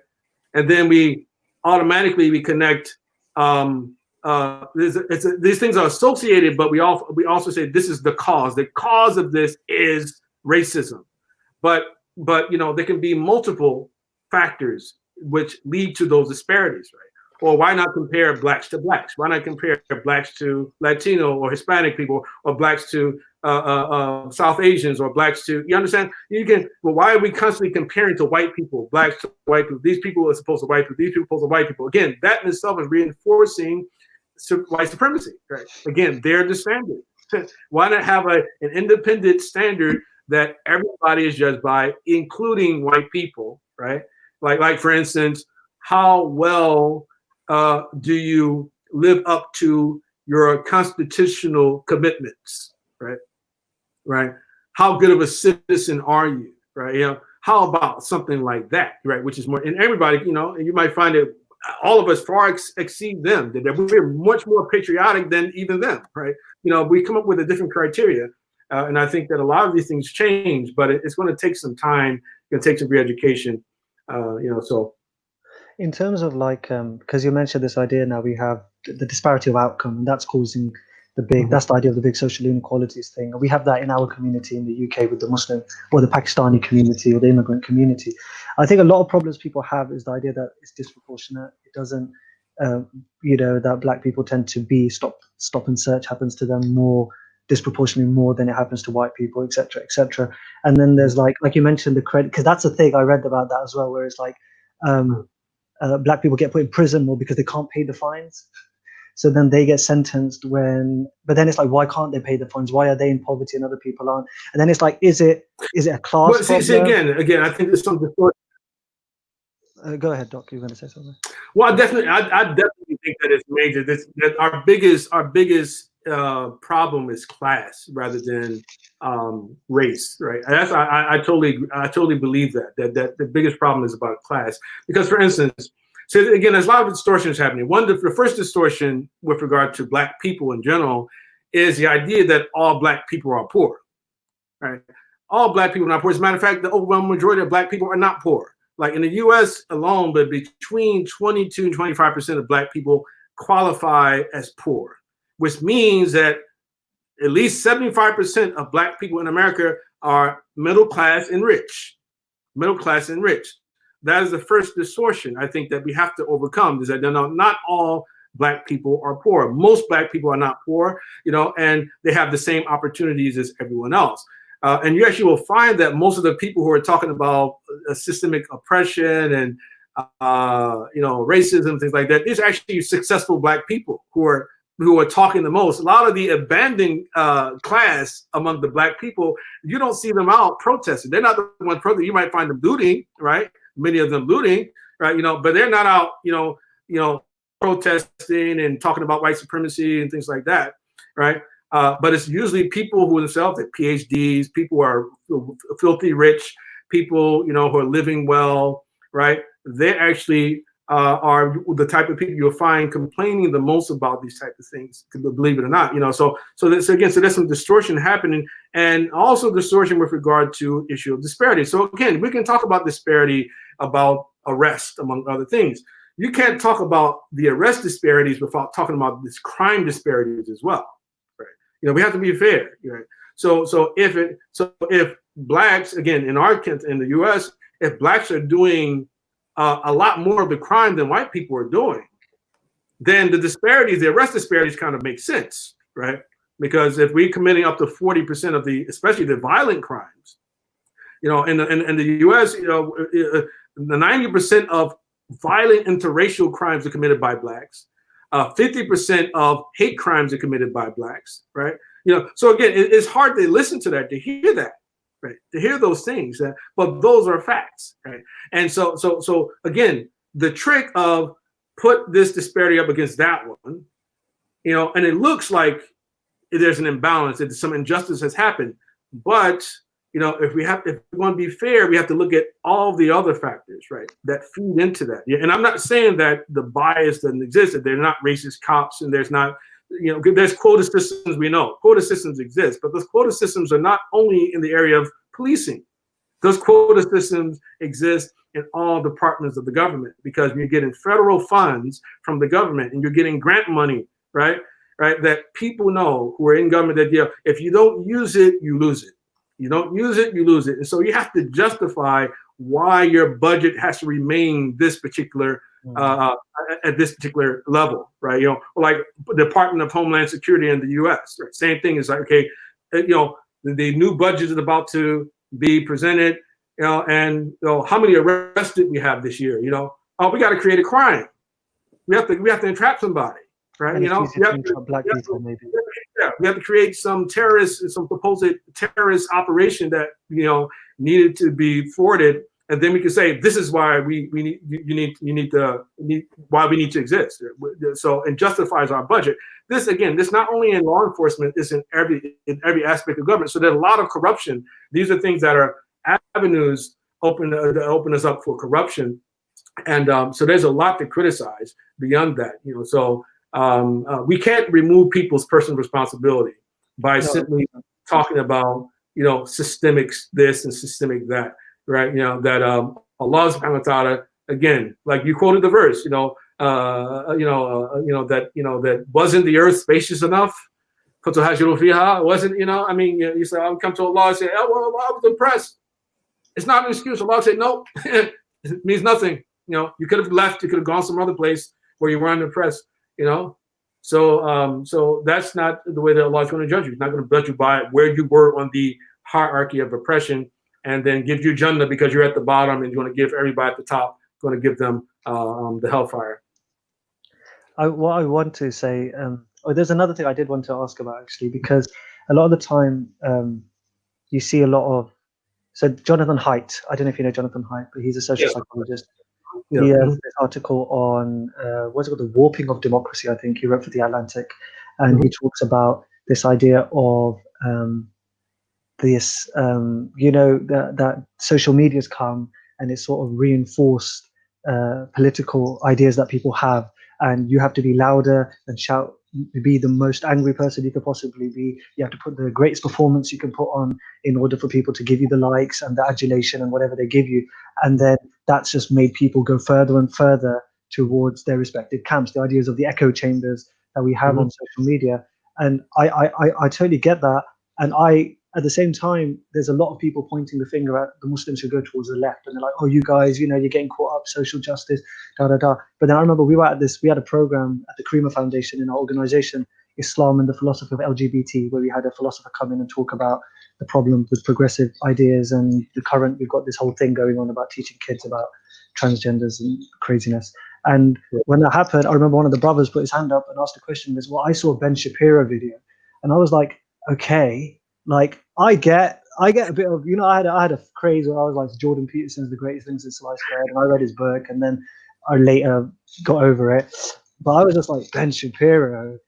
And then we automatically connect. These things are associated, but we also say this is the cause. The cause of this is racism, but there can be multiple factors which lead to those disparities, right? Or why not compare blacks to blacks? Why not compare blacks to Latino or Hispanic people, or blacks to South Asians, or blacks to, you understand? Well, why are we constantly comparing to white people, blacks to white people? These people are supposed to white people, these people are supposed to white people. Again, that in itself is reinforcing white supremacy, right? Again, they're the standard. Why not have an independent standard that everybody is judged by, including white people, right? Like for instance, how well do you live up to your constitutional commitments, right? Right? How good of a citizen are you, right? How about something like that, right? Which is more, and everybody, and you might find that all of us far exceed them, that we're much more patriotic than even them, right? We come up with a different criteria, and I think that a lot of these things change, but it's going to take some time. It's going to take some re-education, so. In terms of because you mentioned this idea, now we have the disparity of outcome, and that's causing that's the idea of the big social inequalities thing. And we have that in our community in the UK with the Muslim or the Pakistani community or the immigrant community. I think a lot of problems people have is the idea that it's disproportionate. It doesn't, that black people tend to be stop and search happens to them disproportionately more than it happens to white people, etc., etc. And then there's like you mentioned the credit, because that's a thing I read about that as well, where it's like, black people get put in prison more because they can't pay the fines. So then they get sentenced but then it's like, why can't they pay the fines? Why are they in poverty and other people aren't? And then it's like, is it a class problem? See, again, I think there's some distortion. Go ahead, Doc. You're going to say something. Well, I definitely think that it's major. That our biggest problem is class rather than race, right? And I totally believe that the biggest problem is about class. Because, for instance, so again, there's a lot of distortions happening. The first distortion with regard to black people in general is the idea that all black people are poor, right? All black people are not poor. As a matter of fact, the overwhelming majority of black people are not poor. Like in the U.S. alone, but between 22 and 25% of black people qualify as poor, which means that at least 75% of black people in America are middle class and rich. Middle class and rich. That is the first distortion I think that we have to overcome, is that not all black people are poor. Most black people are not poor, and they have the same opportunities as everyone else. And you actually will find that most of the people who are talking about systemic oppression and racism, things like that, these are actually successful black people who are talking the most. A lot of the abandoned class among the black people, you don't see them out protesting. They're not the ones protesting. You might find them looting, right? Many of them looting, right? But they're not out, protesting and talking about white supremacy and things like that, right? But it's usually people who themselves have PhDs, people who are filthy rich, people, who are living well, right? They actually are the type of people you'll find complaining the most about these type of things, believe it or not, So there's some distortion happening, and also distortion with regard to issue of disparity. So again, we can talk about disparity about arrest, among other things. You can't talk about the arrest disparities without talking about this crime disparities as well, right? We have to be fair, right? So if blacks, again, in the U.S., if blacks are doing a lot more of the crime than white people are doing, then the arrest disparities kind of make sense, right? Because if we're committing up to 40% of especially the violent crimes, in the U.S., the 90% of violent interracial crimes are committed by blacks. 50% of hate crimes are committed by blacks, right? So again, it's hard to listen to that, to hear that. Right, to hear those things, but those are facts, right? And so again, the trick of put this disparity up against that one, and it looks like there's an imbalance, that some injustice has happened, but if we want to be fair, we have to look at all the other factors, right, that feed into that. And I'm not saying that the bias doesn't exist, that they're not racist cops and there's not there's quota systems. We know quota systems exist, but those quota systems are not only in the area of policing. Those quota systems exist in all departments of the government, because you're getting federal funds from the government and you're getting grant money, right? That people know who are in government that if you don't use it, you lose it. You don't use it, you lose it. And so you have to justify why your budget has to remain this particular at this particular level, right? Like the Department of Homeland Security in the U.S. Right? Same thing is like, okay, the new budget is about to be presented, and how many arrested we have this year? Oh, we got to create a crime. We have to entrap somebody, right? We have to create some supposed terrorist operation that needed to be thwarted, and then we can say this is why we need why we need to exist. So it justifies our budget. This not only in law enforcement, it's in every aspect of government. So there's a lot of corruption. These are things that are avenues open us up for corruption, and so there's a lot to criticize beyond that. So we can't remove people's personal responsibility by simply talking about systemic this and systemic that, right? That Allah subhanahu wa ta'ala, again, like you quoted the verse, that wasn't the earth spacious enough? Wasn't, you say, I'll come to Allah and say, oh, well, Allah was impressed. It's not an excuse. Allah said, no, it means nothing. You could have left, you could have gone some other place where you weren't impressed, So that's not the way that Allah is going to judge you. He's not going to judge you by where you were on the hierarchy of oppression and then give you Jannah because you're at the bottom, and you want to give everybody at the top, going to give them the hellfire. What I want to say, there's another thing I did want to ask about, actually, because a lot of the time you see a lot of, so Jonathan Haidt, I don't know if you know Jonathan Haidt, but he's a social psychologist. Yeah. He has this article on what's it called, the warping of democracy, I think he wrote for The Atlantic, and he talks about this idea of this, that social media's come and it's sort of reinforced political ideas that people have, and you have to be louder and shout, be the most angry person you could possibly be. You have to put the greatest performance you can put on in order for people to give you the likes and the adulation and whatever they give you. And then that's just made people go further and further towards their respective camps, the ideas of the echo chambers that we have on social media. And I totally get that. And at the same time, there's a lot of people pointing the finger at the Muslims who go towards the left, and they're like, oh, you guys, you're getting caught up, social justice, da da da. But then I remember we had a program at the Karima Foundation in our organization, Islam and the Philosophy of LGBT, where we had a philosopher come in and talk about the problem with progressive ideas and we've got this whole thing going on about teaching kids about transgenders and craziness. And when that happened, I remember one of the brothers put his hand up and asked a question. I saw a Ben Shapiro video, and I was like, okay, like I get a bit of, I had a craze where I was like, Jordan Peterson's the greatest thing since sliced bread, and I read his book, and then I later got over it. But I was just like, Ben Shapiro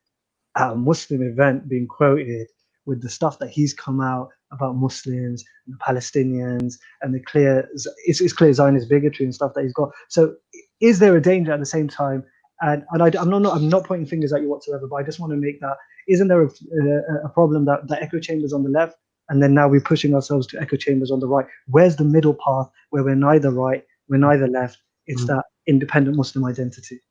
at a Muslim event being quoted with the stuff that he's come out about Muslims and the Palestinians and it's clear Zionist bigotry and stuff that he's got. So is there a danger at the same time? And I'm not pointing fingers at you whatsoever, but I just want to make that, isn't there a problem that the echo chambers on the left, and then now we're pushing ourselves to echo chambers on the right? Where's the middle path where we're neither right, we're neither left? It's that independent Muslim identity.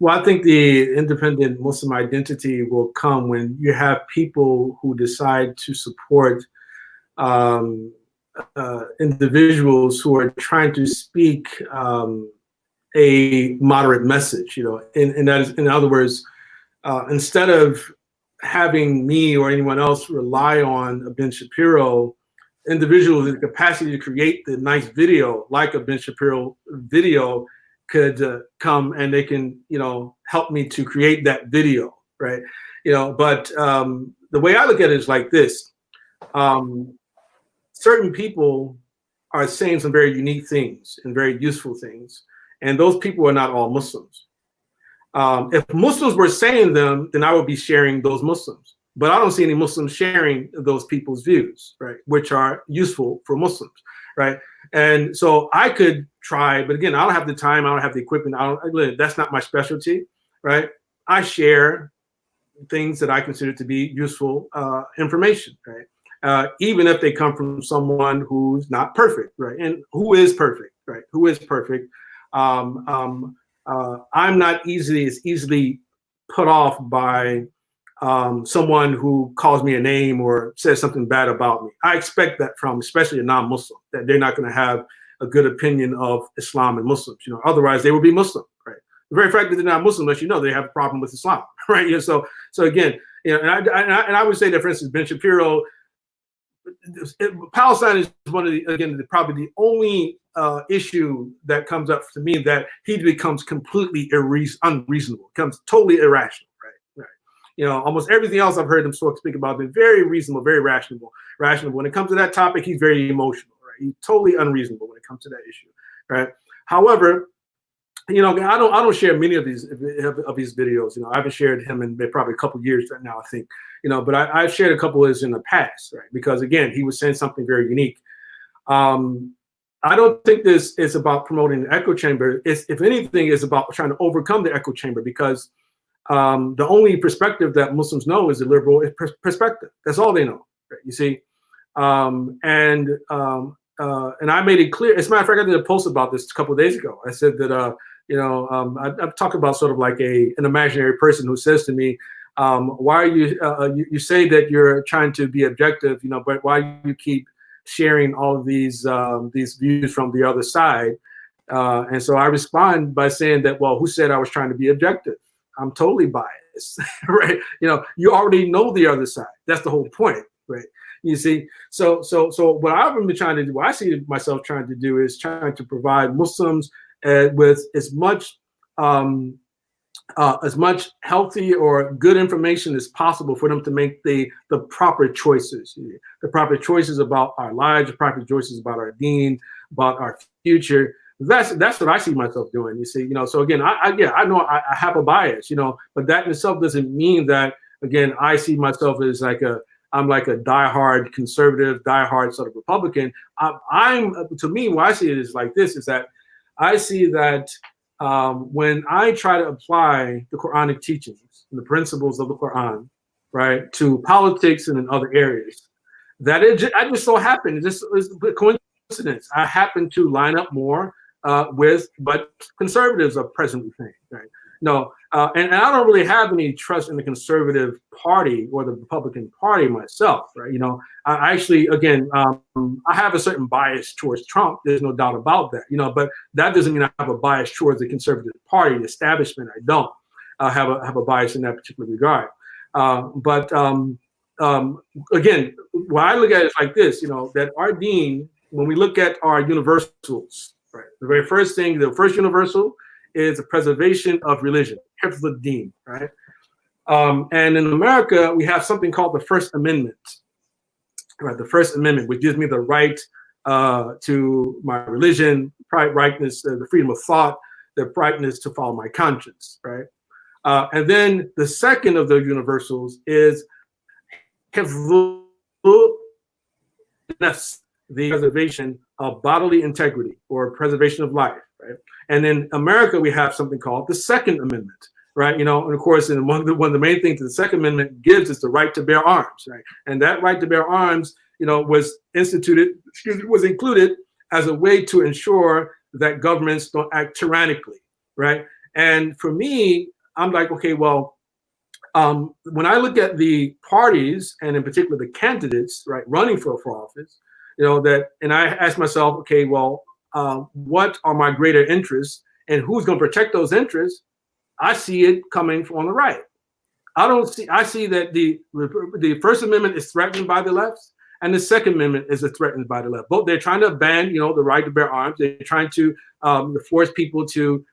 Well, I think the independent Muslim identity will come when you have people who decide to support individuals who are trying to speak a moderate message, and that is, in other words, instead of having me or anyone else rely on a Ben Shapiro, individuals with the capacity to create the nice video, like a Ben Shapiro video, could come and they can, help me to create that video, right? But the way I look at it is like this. Certain people are saying some very unique things and very useful things, and those people are not all Muslims. If Muslims were saying them, then I would be sharing those Muslims. But I don't see any Muslims sharing those people's views, right, which are useful for Muslims, right? And so I could try, but again, I don't have the time, I don't have the equipment, that's not my specialty, right? I share things that I consider to be useful information, right? Even if they come from someone who's not perfect, right? And who is perfect, right? Who is perfect? I'm not easily put off by someone who calls me a name or says something bad about me. I expect that from, especially a non-Muslim, that they're not going to have a good opinion of Islam and Muslims. You know, otherwise they would be Muslim, right? The very fact that they're not Muslim lets you know they have a problem with Islam, right? You know, so again, you know, and I would say that, for instance, Ben Shapiro, Palestine is one of the, again, probably the only issue that comes up to me that he becomes completely unreasonable, becomes totally irrational, right? You know, almost everything else I've heard him speak about been very reasonable, very rational. When it comes to that topic, he's very emotional, right? He's totally unreasonable when it comes to that issue, right? However, you know, I don't share many of these videos. You know, I haven't shared him in probably a couple of years right now, I think. You know, but I've shared a couple of his in the past, right? Because again, he was saying something very unique. I don't think this is about promoting the echo chamber. If anything, is about trying to overcome the echo chamber, because the only perspective that Muslims know is the liberal perspective. That's all they know, right? You see, and I made it clear. As a matter of fact, I did a post about this a couple of days ago. I said that you know, I talk about sort of like an imaginary person who says to me, why are you you say that you're trying to be objective, you know, but why do you keep sharing all of these views from the other side? And so I respond by saying that, well, who said I was trying to be objective? I'm totally biased, right? You know, you already know the other side. That's the whole point, right? You see, so what I've been trying to do, what I see myself trying to do, is trying to provide Muslims with as much healthy or good information as possible for them to make the proper choices, about our lives, the proper choices about our deen, about our future. That's what I see myself doing. You see, you know. So again, I know I have a bias, you know, but that in itself doesn't mean that, again, I see myself as I'm like a diehard conservative, diehard sort of Republican. To me, what I see it is like this: is that I see that when I try to apply the Quranic teachings and the principles of the Quran, right, to politics and in other areas, that I just so happen, this is a coincidence, I happen to line up more with what conservatives are presently saying, right? No, and I don't really have any trust in the conservative party or the Republican Party myself, right? You know, I actually, again, I have a certain bias towards Trump. There's no doubt about that, you know, but that doesn't mean I have a bias towards the conservative party, the establishment. I don't have a bias in that particular regard. But again, what I look at it is like this, you know, that our deen, when we look at our universals, right, the very first thing, the first universal is the preservation of religion, hifz ad-din, right? And in America, we have something called the First Amendment, right? The First Amendment, which gives me the right to my religion, rightness, the freedom of thought, the rightness to follow my conscience, right? And then the second of the universals is hifz an-nafs, the preservation of bodily integrity or preservation of life, right? And in America, we have something called the Second Amendment, right? You know, and of course, one of the main things that the Second Amendment gives is the right to bear arms, right? And that right to bear arms, you know, was included as a way to ensure that governments don't act tyrannically, right? And for me, I'm like, okay, well, when I look at the parties and in particular the candidates, right, running for office, you know, and I ask myself, okay, well, what are my greater interests and who's going to protect those interests? I see it coming from the right. I see that the First Amendment is threatened by the left and the Second Amendment is threatened by the left. Both, they're trying to ban, you know, the right to bear arms. They're trying to force people to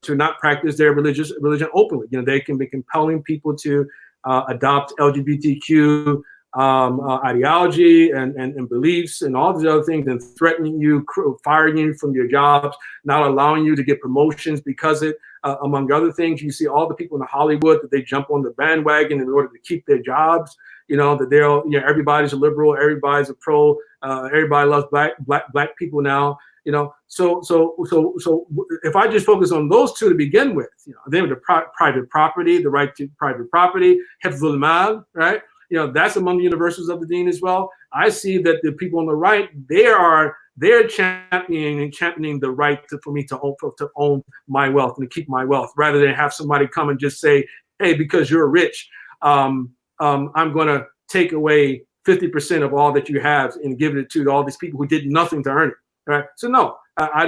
not practice their religion openly. You know, they can be compelling people to adopt LGBTQ ideology and beliefs and all these other things, and threatening you, firing you from your jobs, not allowing you to get promotions because among other things. You see all the people in Hollywood that they jump on the bandwagon in order to keep their jobs. You know, that everybody's a liberal, everybody's a pro, everybody loves black people now. You You know, so if I just focus on those two to begin with, you know, then the private property, the right to private property, hifzul mal, right? You know, that's among the universals of the deen as well. I see that the people on the right, they're championing the right for me to own my wealth and to keep my wealth, rather than have somebody come and just say, hey, because you're rich, I'm going to take away 50% of all that you have and give it to all these people who did nothing to earn it. Right. So no, I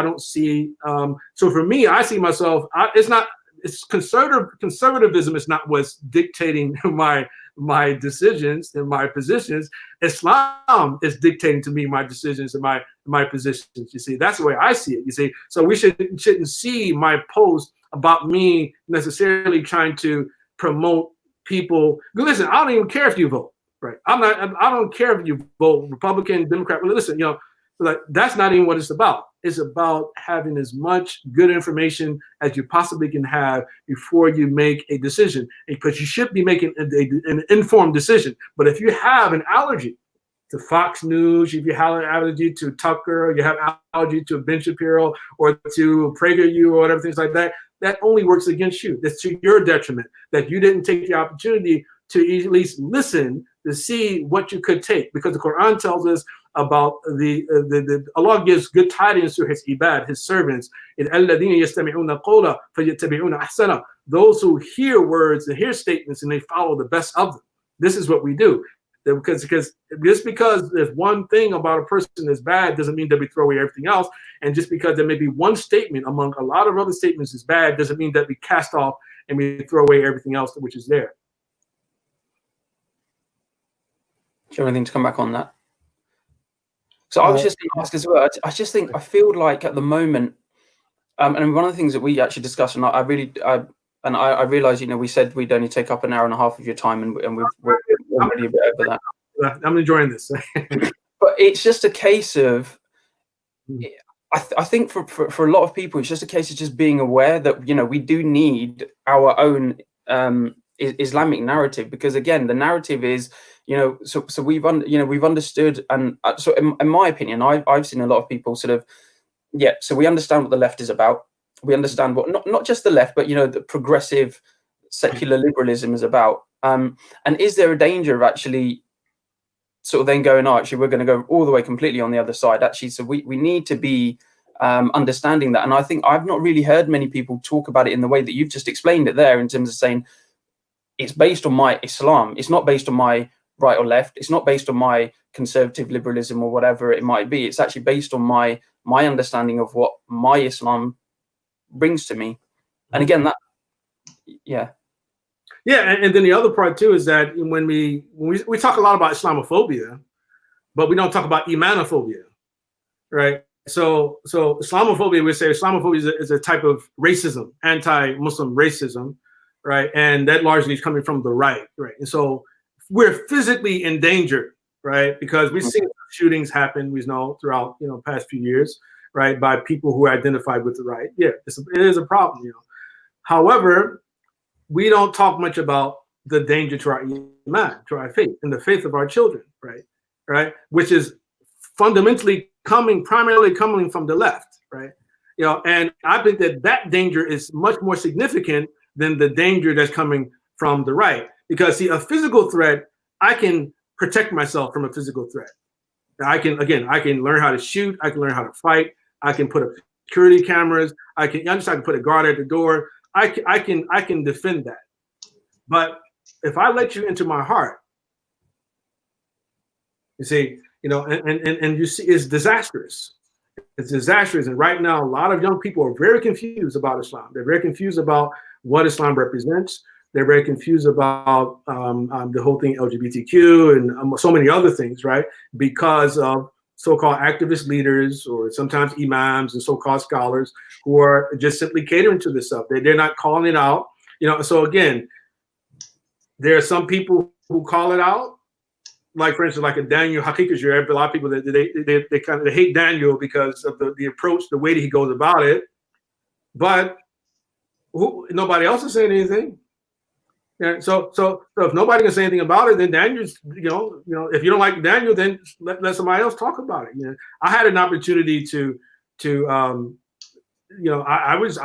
don't see. So for me, I see myself. It's conservatism is not what's dictating my decisions and my positions. Islam is dictating to me my decisions and my positions. You see, that's the way I see it. You see, so we shouldn't see my post about me necessarily trying to promote people. Listen, I don't even care if you vote. Right. I don't care if you vote Republican, Democrat. Well, listen, you know. Like, that's not even what it's about. It's about having as much good information as you possibly can have before you make a decision, because you should be making an informed decision. But if you have an allergy to Fox News, if you have an allergy to Tucker, you have an allergy to Ben Shapiro or to PragerU or whatever, things like that, that only works against you. That's to your detriment, that you didn't take the opportunity to at least listen to see what you could take, because the Quran tells us about the Allah gives good tidings to his ibad, his servants. Those who hear words and hear statements and they follow the best of them. This is what we do. Because just because there's one thing about a person that's bad doesn't mean that we throw away everything else. And just because there may be one statement among a lot of other statements is bad doesn't mean that we cast off and we throw away everything else which is there. Do you have anything to come back on that? So I was just going to ask as well. I feel like at the moment, and one of the things that we actually discussed, and I realized, you know, we said we'd only take up an hour and a half of your time, and we're already a bit over that. I'm enjoying this. But it's just a case of, I think for a lot of people, it's just a case of just being aware that, you know, we do need our own Islamic narrative, because again, the narrative is, you know, so we've understood, and so in my opinion, I've seen a lot of people sort of, so we understand what the left is about. We understand what not just the left, but, you know, the progressive secular liberalism is about. And is there a danger of actually sort of then going, oh, actually, we're going to go all the way completely on the other side? Actually, so we need to be understanding that. And I think I've not really heard many people talk about it in the way that you've just explained it there, in terms of saying it's based on my Islam. It's not based on my right or left. It's not based on my conservative liberalism or whatever it might be. It's actually based on my understanding of what my Islam brings to me. And again, that, and then the other part too is that when we talk a lot about Islamophobia, but we don't talk about Imanophobia, right? So Islamophobia, we say Islamophobia is a type of racism, anti-Muslim racism, right? And that largely is coming from the right? And so we're physically endangered, right? Because we've seen shootings happen, we know, throughout, you know, past few years, right, by people who identified with the right. Yeah, it is a problem, you know. However, we don't talk much about the danger to our iman, to our faith, and the faith of our children, right, which is fundamentally primarily coming from the left, right? You know, and I think that danger is much more significant than the danger that's coming from the right. Because, see, a physical threat, I can protect myself from a physical threat. I can learn how to shoot. I can learn how to fight. I can put up security cameras. I can put a guard at the door. I can defend that. But if I let you into my heart, you see, you know, and you see, it's disastrous. It's disastrous. And right now, a lot of young people are very confused about Islam. They're very confused about what Islam represents. They're very confused about the whole thing LGBTQ and so many other things, right? Because of so-called activist leaders or sometimes imams and so-called scholars who are just simply catering to this stuff. They're not calling it out, you know. So again, there are some people who call it out, like for instance, like a Daniel Hakikajir. A lot of people that they hate Daniel because of the approach, the way that he goes about it. But nobody else is saying anything. Yeah, so if nobody can say anything about it, then Daniel's, if you don't like Daniel, then let somebody else talk about it. I had an opportunity I was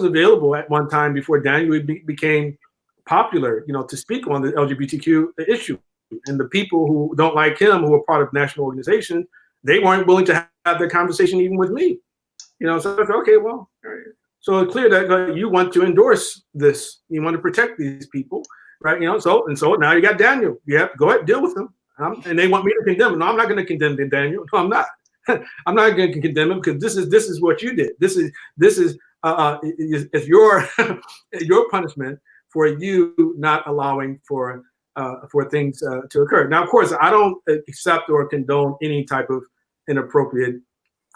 available at one time before Daniel became popular, to speak on the LGBTQ issue. And the people who don't like him, who are part of national organizations, they weren't willing to have the conversation even with me. So I said, okay, well, all right. So it's clear that you want to endorse this. You want to protect these people, right? So now you got Daniel. You have to go ahead and deal with him. And they want me to condemn him. No, I'm not going to condemn Daniel. No, I'm not. I'm not going to condemn him because this is what you did. This is your your punishment for you not allowing for things to occur. Now, of course, I don't accept or condone any type of inappropriate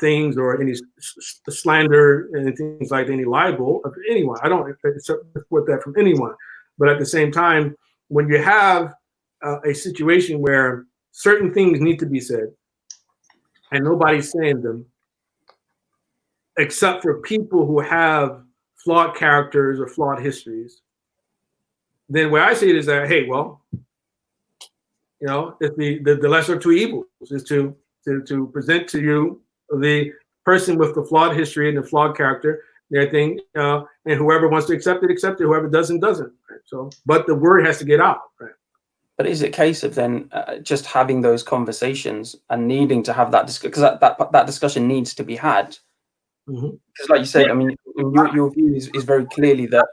things or any slander and things like any libel of anyone. I don't support that from anyone. But at the same time, when you have a situation where certain things need to be said and nobody's saying them, except for people who have flawed characters or flawed histories, then where I see it is that, hey, well, it's the lesser of two evils is to present to you the person with the flawed history and the flawed character, everything, and whoever wants to accept it, whoever doesn't. Right? So, but the word has to get out. Right? But is it a case of then just having those conversations and needing to have that discussion, because that discussion needs to be had? Because, like you said, I mean, your view is very clearly that.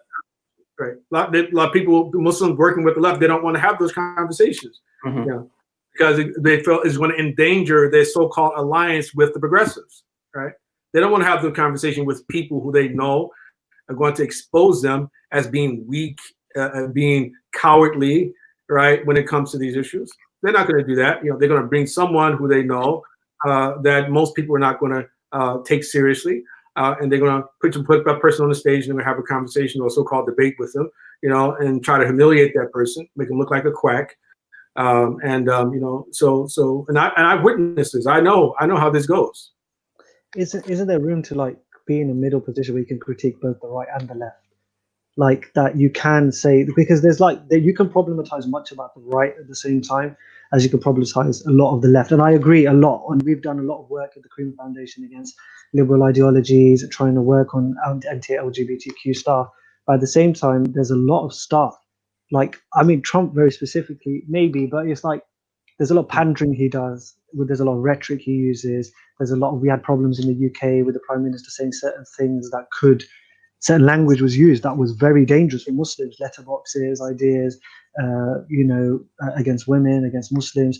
Right. A lot of people, Muslims working with the left, they don't want to have those conversations. Because they feel it's going to endanger their so-called alliance with the progressives, right? They don't want to have the conversation with people who they know are going to expose them as being weak, being cowardly, right? When it comes to these issues, they're not going to do that. They're going to bring someone who they know that most people are not going to take seriously, and they're going to put that person on the stage and they're going to have a conversation or so-called debate with them, and try to humiliate that person, make them look like a quack. And I've witnessed this. I know how this goes. Isn't there room to be in a middle position where you can critique both the right and the left? Like that you can say, because there's you can problematize much about the right at the same time as you can problematize a lot of the left. And I agree a lot. And we've done a lot of work at the Karima Foundation against liberal ideologies, trying to work on anti-LGBTQ stuff. But at the same time, there's a lot of stuff. Trump very specifically, maybe, but it's there's a lot of pandering he does. There's a lot of rhetoric he uses. We had problems in the UK with the Prime Minister saying certain things certain language was used that was very dangerous for Muslims, letterboxes, ideas, against women, against Muslims,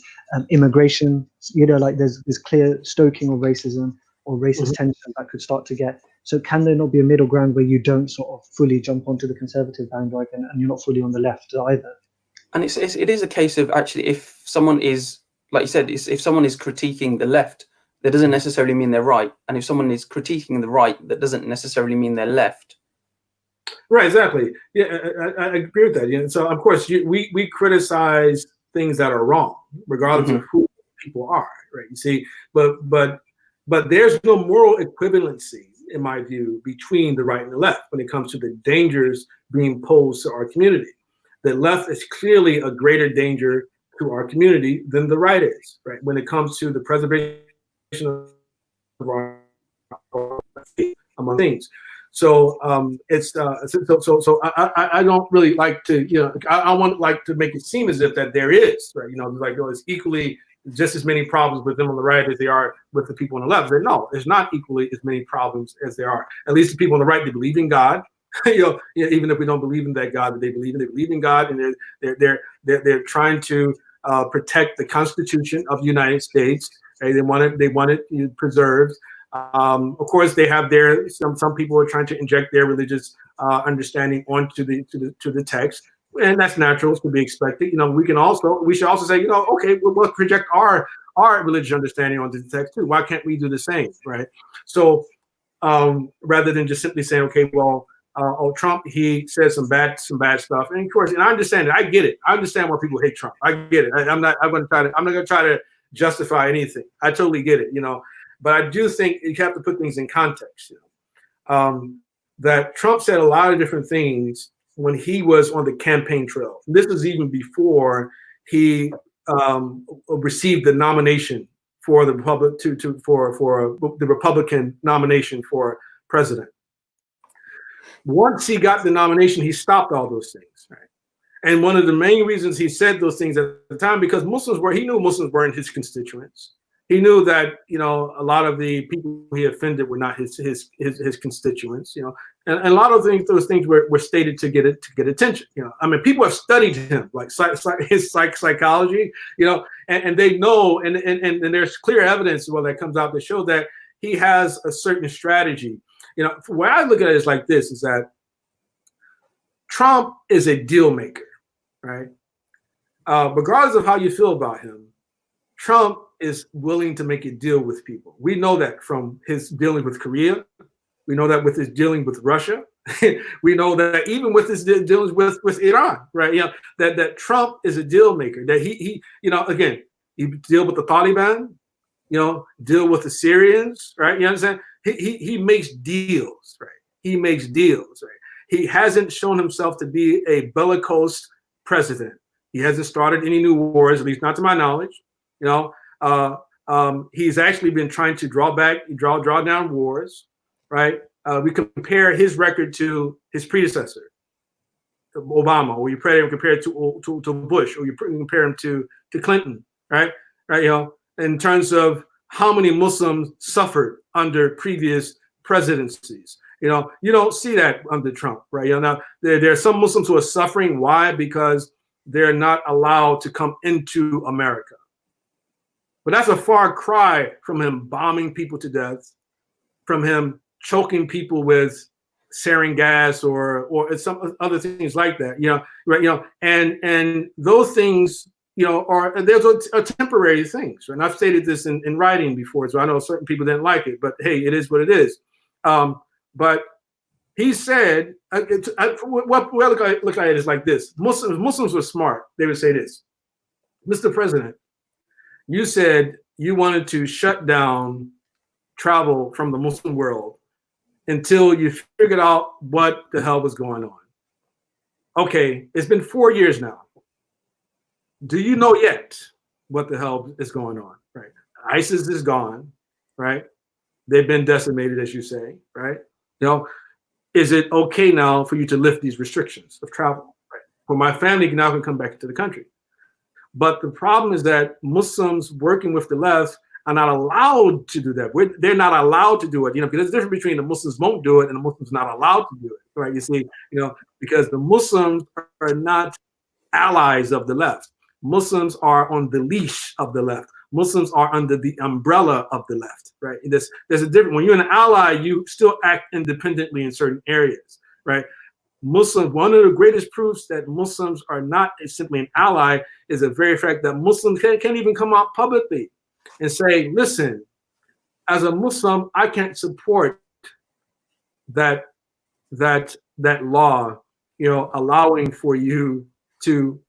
immigration, there's clear stoking of racism or racist tension that could start to get. So can there not be a middle ground where you don't sort of fully jump onto the conservative bandwagon and you're not fully on the left either? And it is a case of actually, if someone is, like you said, if someone is critiquing the left, that doesn't necessarily mean they're right. And if someone is critiquing the right, that doesn't necessarily mean they're left. Right, exactly. Yeah, I agree with that. So of course we criticize things that are wrong, regardless of who people are. Right. You see, but there's no moral equivalency, in my view, between the right and the left when it comes to the dangers being posed to our community. The left is clearly a greater danger to our community than the right is, right? When it comes to the preservation of our among things. So I don't really like to, I want to make it seem as if that there is, right? It's equally just as many problems with them on the right as they are with the people on the left. But no, there's not equally as many problems as there are. At least the people on the right, they believe in God. Even if we don't believe in that God that they believe in God, and they're trying to protect the Constitution of the United States. Right? They want it preserved. Of course, they have some people are trying to inject their religious understanding onto the text, and that's natural, it's to be expected. We should also say, okay, we'll project our religious understanding onto the text too. Why can't we do the same, right? So rather than just simply saying, okay, well, Trump, he says some bad stuff, and of course, and I understand it. I get it. I understand why people hate Trump. I get it. I'm not going to try to justify anything. I totally get it. But I do think you have to put things in context. That Trump said a lot of different things when he was on the campaign trail. This was even before he received the nomination for the Republican nomination for president. Once he got the nomination, he stopped all those things, right? And one of the main reasons he said those things at the time, because he knew Muslims weren't his constituents. He knew that, you know, a lot of the people he offended were not his constituents, you know, and a lot of those things were stated to get attention. You know, I mean, people have studied him, like his psychology, you know, and they know, and there's clear evidence that comes out to show that he has a certain strategy. You know, the way I look at it is like this: is that Trump is a deal maker, right? Regardless of how you feel about him, Trump is willing to make a deal with people. We know that from his dealing with Korea. We know that with his dealing with Russia. We know that even with his dealings with Iran, right? You know, that Trump is a deal maker. That he you know, again, he deal with the Taliban, you know, deal with the Syrians, right? You know what I'm saying? He makes deals, right? He makes deals, right? He hasn't shown himself to be a bellicose president. He hasn't started any new wars, at least not to my knowledge. You know, he's actually been trying to draw down wars, right? We compare his record to his predecessor, Obama, or you compare it to Bush, or you compare him to Clinton, right? Right, you know, in terms of how many Muslims suffered under previous presidencies. You know, you don't see that under Trump, right? You know, now there are some Muslims who are suffering. Why? Because they're not allowed to come into America. But that's a far cry from him bombing people to death, from him choking people with sarin gas or some other things like that. You know, right? You know, and those things, you know, there's a temporary things. Right? And I've stated this in writing before, so I know certain people didn't like it, but hey, it is what it is. But he said, what we look at it is like this: Muslims were smart. They would say this, Mr. President, you said you wanted to shut down travel from the Muslim world until you figured out what the hell was going on. Okay, it's been 4 years now. Do you know yet what the hell is going on? Right? ISIS is gone, right? They've been decimated, as you say, right? You know, is it okay now for you to lift these restrictions of travel? Right? Well, my family now can come back into the country. But the problem is that Muslims working with the left are not allowed to do that. They're not allowed to do it, you know, because there's a difference between the Muslims won't do it and the Muslims not allowed to do it, right? You see, you know, because the Muslims are not allies of the left. Muslims are on the leash of the left. Muslims are under the umbrella of the left, right? There's a difference. When you're an ally, you still act independently in certain areas, right? Muslims, one of the greatest proofs that Muslims are not simply an ally is the very fact that Muslims can't even come out publicly and say, listen, as a Muslim, I can't support that law, you know, allowing for you to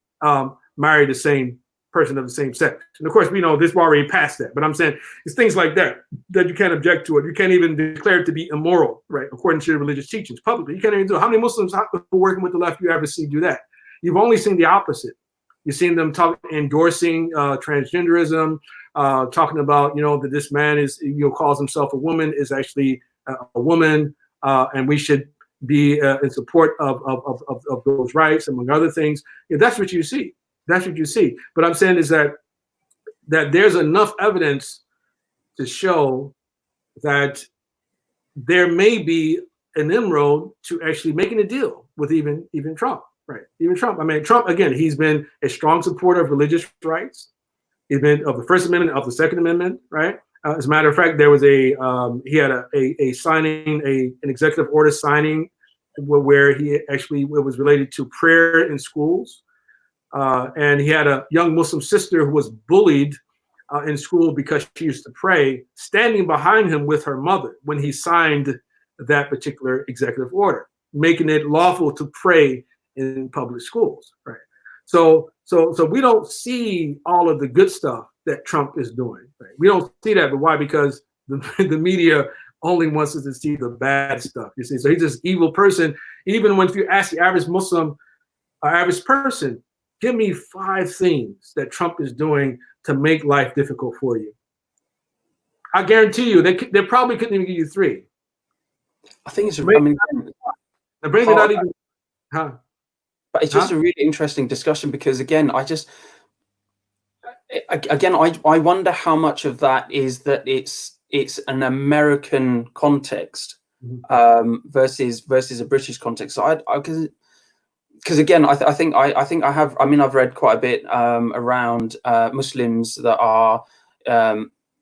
marry the same person of the same sex. And of course, we know this, we're already past that, but I'm saying it's things like that you can't object to it. You can't even declare it to be immoral, right? According to your religious teachings publicly. You can't even do it. How many Muslims working with the left you ever see do that? You've only seen the opposite. You've seen them endorsing transgenderism, talking about, you know, that this man is, you know, calls himself a woman, is actually a woman, and we should be in support of those rights, among other things. Yeah, that's what you see. That's what you see. But I'm saying is that there's enough evidence to show that there may be an inroad to actually making a deal with even Trump, right? Even Trump. I mean, Trump, again, he's been a strong supporter of religious rights. He's been of the First Amendment, of the Second Amendment, right? As a matter of fact, there was he had a signing, an executive order signing where he actually, it was related to prayer in schools. And he had a young Muslim sister who was bullied in school because she used to pray, standing behind him with her mother when he signed that particular executive order, making it lawful to pray in public schools, right? So we don't see all of the good stuff that Trump is doing, right? We don't see that, but why? Because the media only wants us to see the bad stuff. You see, so he's this evil person. Even when if you ask the average Muslim or average person, give me 5 things that Trump is doing to make life difficult for you. I guarantee you, they probably couldn't even give you 3. I think it's. I mean, bring it out even. Huh? But it's just a really interesting discussion because, again, I wonder how much of that is that it's an American context versus a British context. So because again, I think I have. I mean, I've read quite a bit around Muslims that are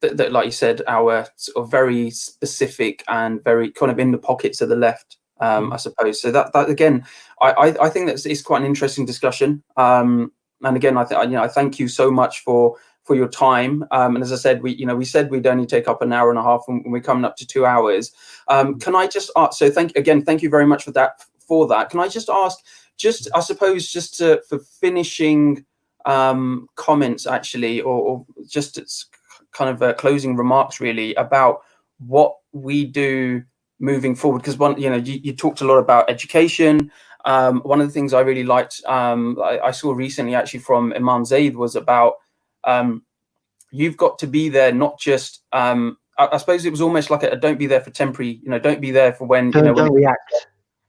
that, like you said, our sort of very specific and very kind of in the pockets of the left. I suppose so. That again, I think it's quite an interesting discussion. And again, I thank you so much for your time. And as I said, we said we'd only take up an hour and a half, and we're coming up to 2 hours. Can I just ask? So thank you very much for that. Can I just ask? I suppose for finishing comments, actually, or just it's kind of closing remarks, really, about what we do moving forward, because you talked a lot about education. One of the things I really liked, I saw recently actually from Imam Zaid, was about you've got to be there, not just I suppose it was almost like don't be there for temporary, don't be there for when don't react.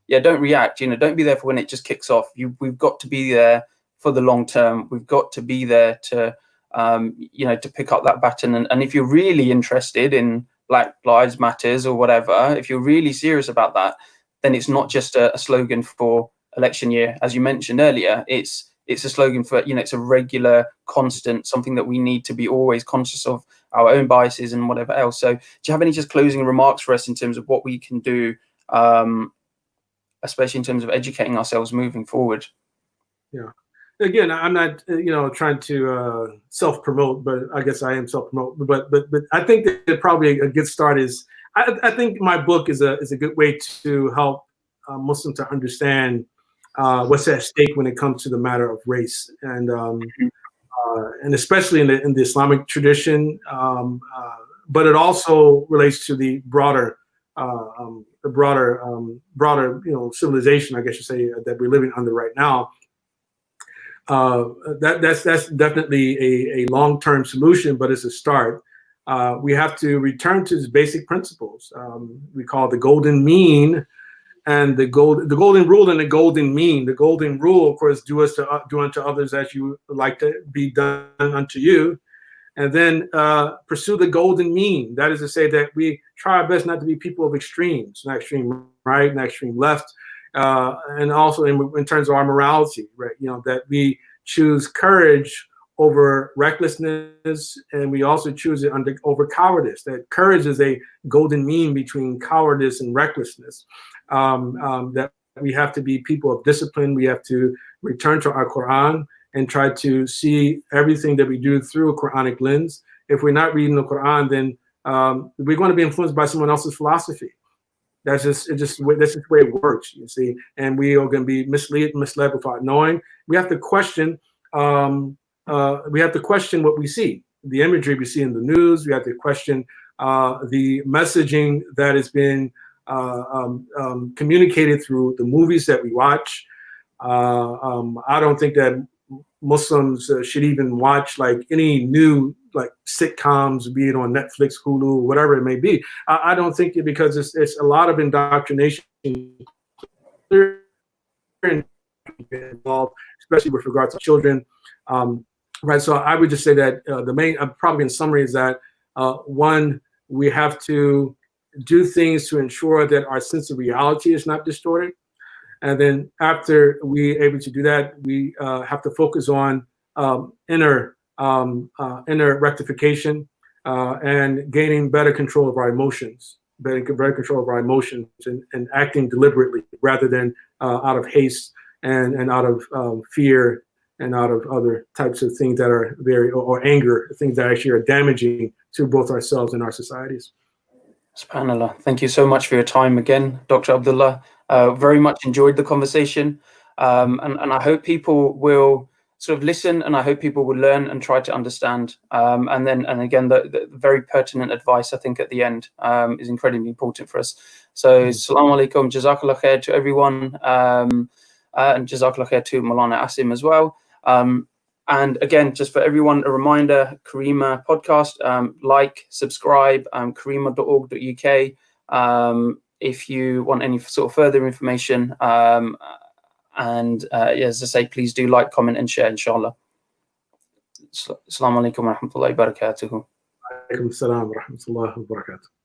Yeah, don't react, don't be there for when it just kicks off. We've got to be there for the long term. We've got to be there to to pick up that baton, and if you're really interested in Black Lives Matters or whatever, if you're really serious about that, then it's not just a slogan for election year, as you mentioned earlier. It's a slogan for, it's a regular, constant, something that we need to be always conscious of our own biases and whatever else. So do you have any just closing remarks for us in terms of what we can do, especially in terms of educating ourselves moving forward? Yeah. Again, I'm not, trying to self-promote, but I guess I am self-promote. But I think that probably a good start is, I think my book is a good way to help Muslims to understand what's at stake when it comes to the matter of race, and especially in the Islamic tradition, but it also relates to the broader civilization, I guess you say, that we're living under right now. That's definitely a long-term solution, but it's a start. We have to return to the basic principles we call the golden mean and the golden rule and the golden mean. The golden rule, of course, do unto others as you would like to be done unto you, and then pursue the golden mean. That is to say that we try our best not to be people of extremes, not extreme right, not extreme left. And also in terms of our morality, right? That we choose courage over recklessness, and we also choose it over cowardice. That courage is a golden mean between cowardice and recklessness. That we have to be people of discipline. We have to return to our Quran and try to see everything that we do through a Quranic lens. If we're not reading the Quran, then we're going to be influenced by someone else's philosophy. That's just the way it works, you see. And we are going to be misled without knowing. We have to question. We have to question what we see, the imagery we see in the news. We have to question the messaging that is being communicated through the movies that we watch. I don't think that Muslims should even watch like any new sitcoms, be it on Netflix, Hulu, whatever it may be. I don't think it, because it's a lot of indoctrination involved, especially with regard to children. Right. So I would just say that the main, probably in summary, is that one, we have to do things to ensure that our sense of reality is not distorted. And then after we're able to do that, we have to focus on inner rectification and gaining better control of our emotions, better control of our emotions, and acting deliberately rather than out of haste and out of fear and out of other types of things that are or anger, things that actually are damaging to both ourselves and our societies. SubhanAllah. Thank you so much for your time again, Dr. Abdullah. Very much enjoyed the conversation. And I hope people will sort of listen, and I hope people will learn and try to understand. And again, the very pertinent advice I think at the end is incredibly important for us. So, Assalamu alaikum, Jazakallah khair to everyone, and Jazakallah khair to Maulana Asim as well. And again, just for everyone, a reminder: Karima podcast, like, subscribe, karima.org.uk. If you want any sort of further information. As I say, please do like, comment, and share, inshallah. Assalamu alaikum wa rahmatullahi wa barakatuhu. Alaikum assalam wa rahmatullahi wa barakatuh.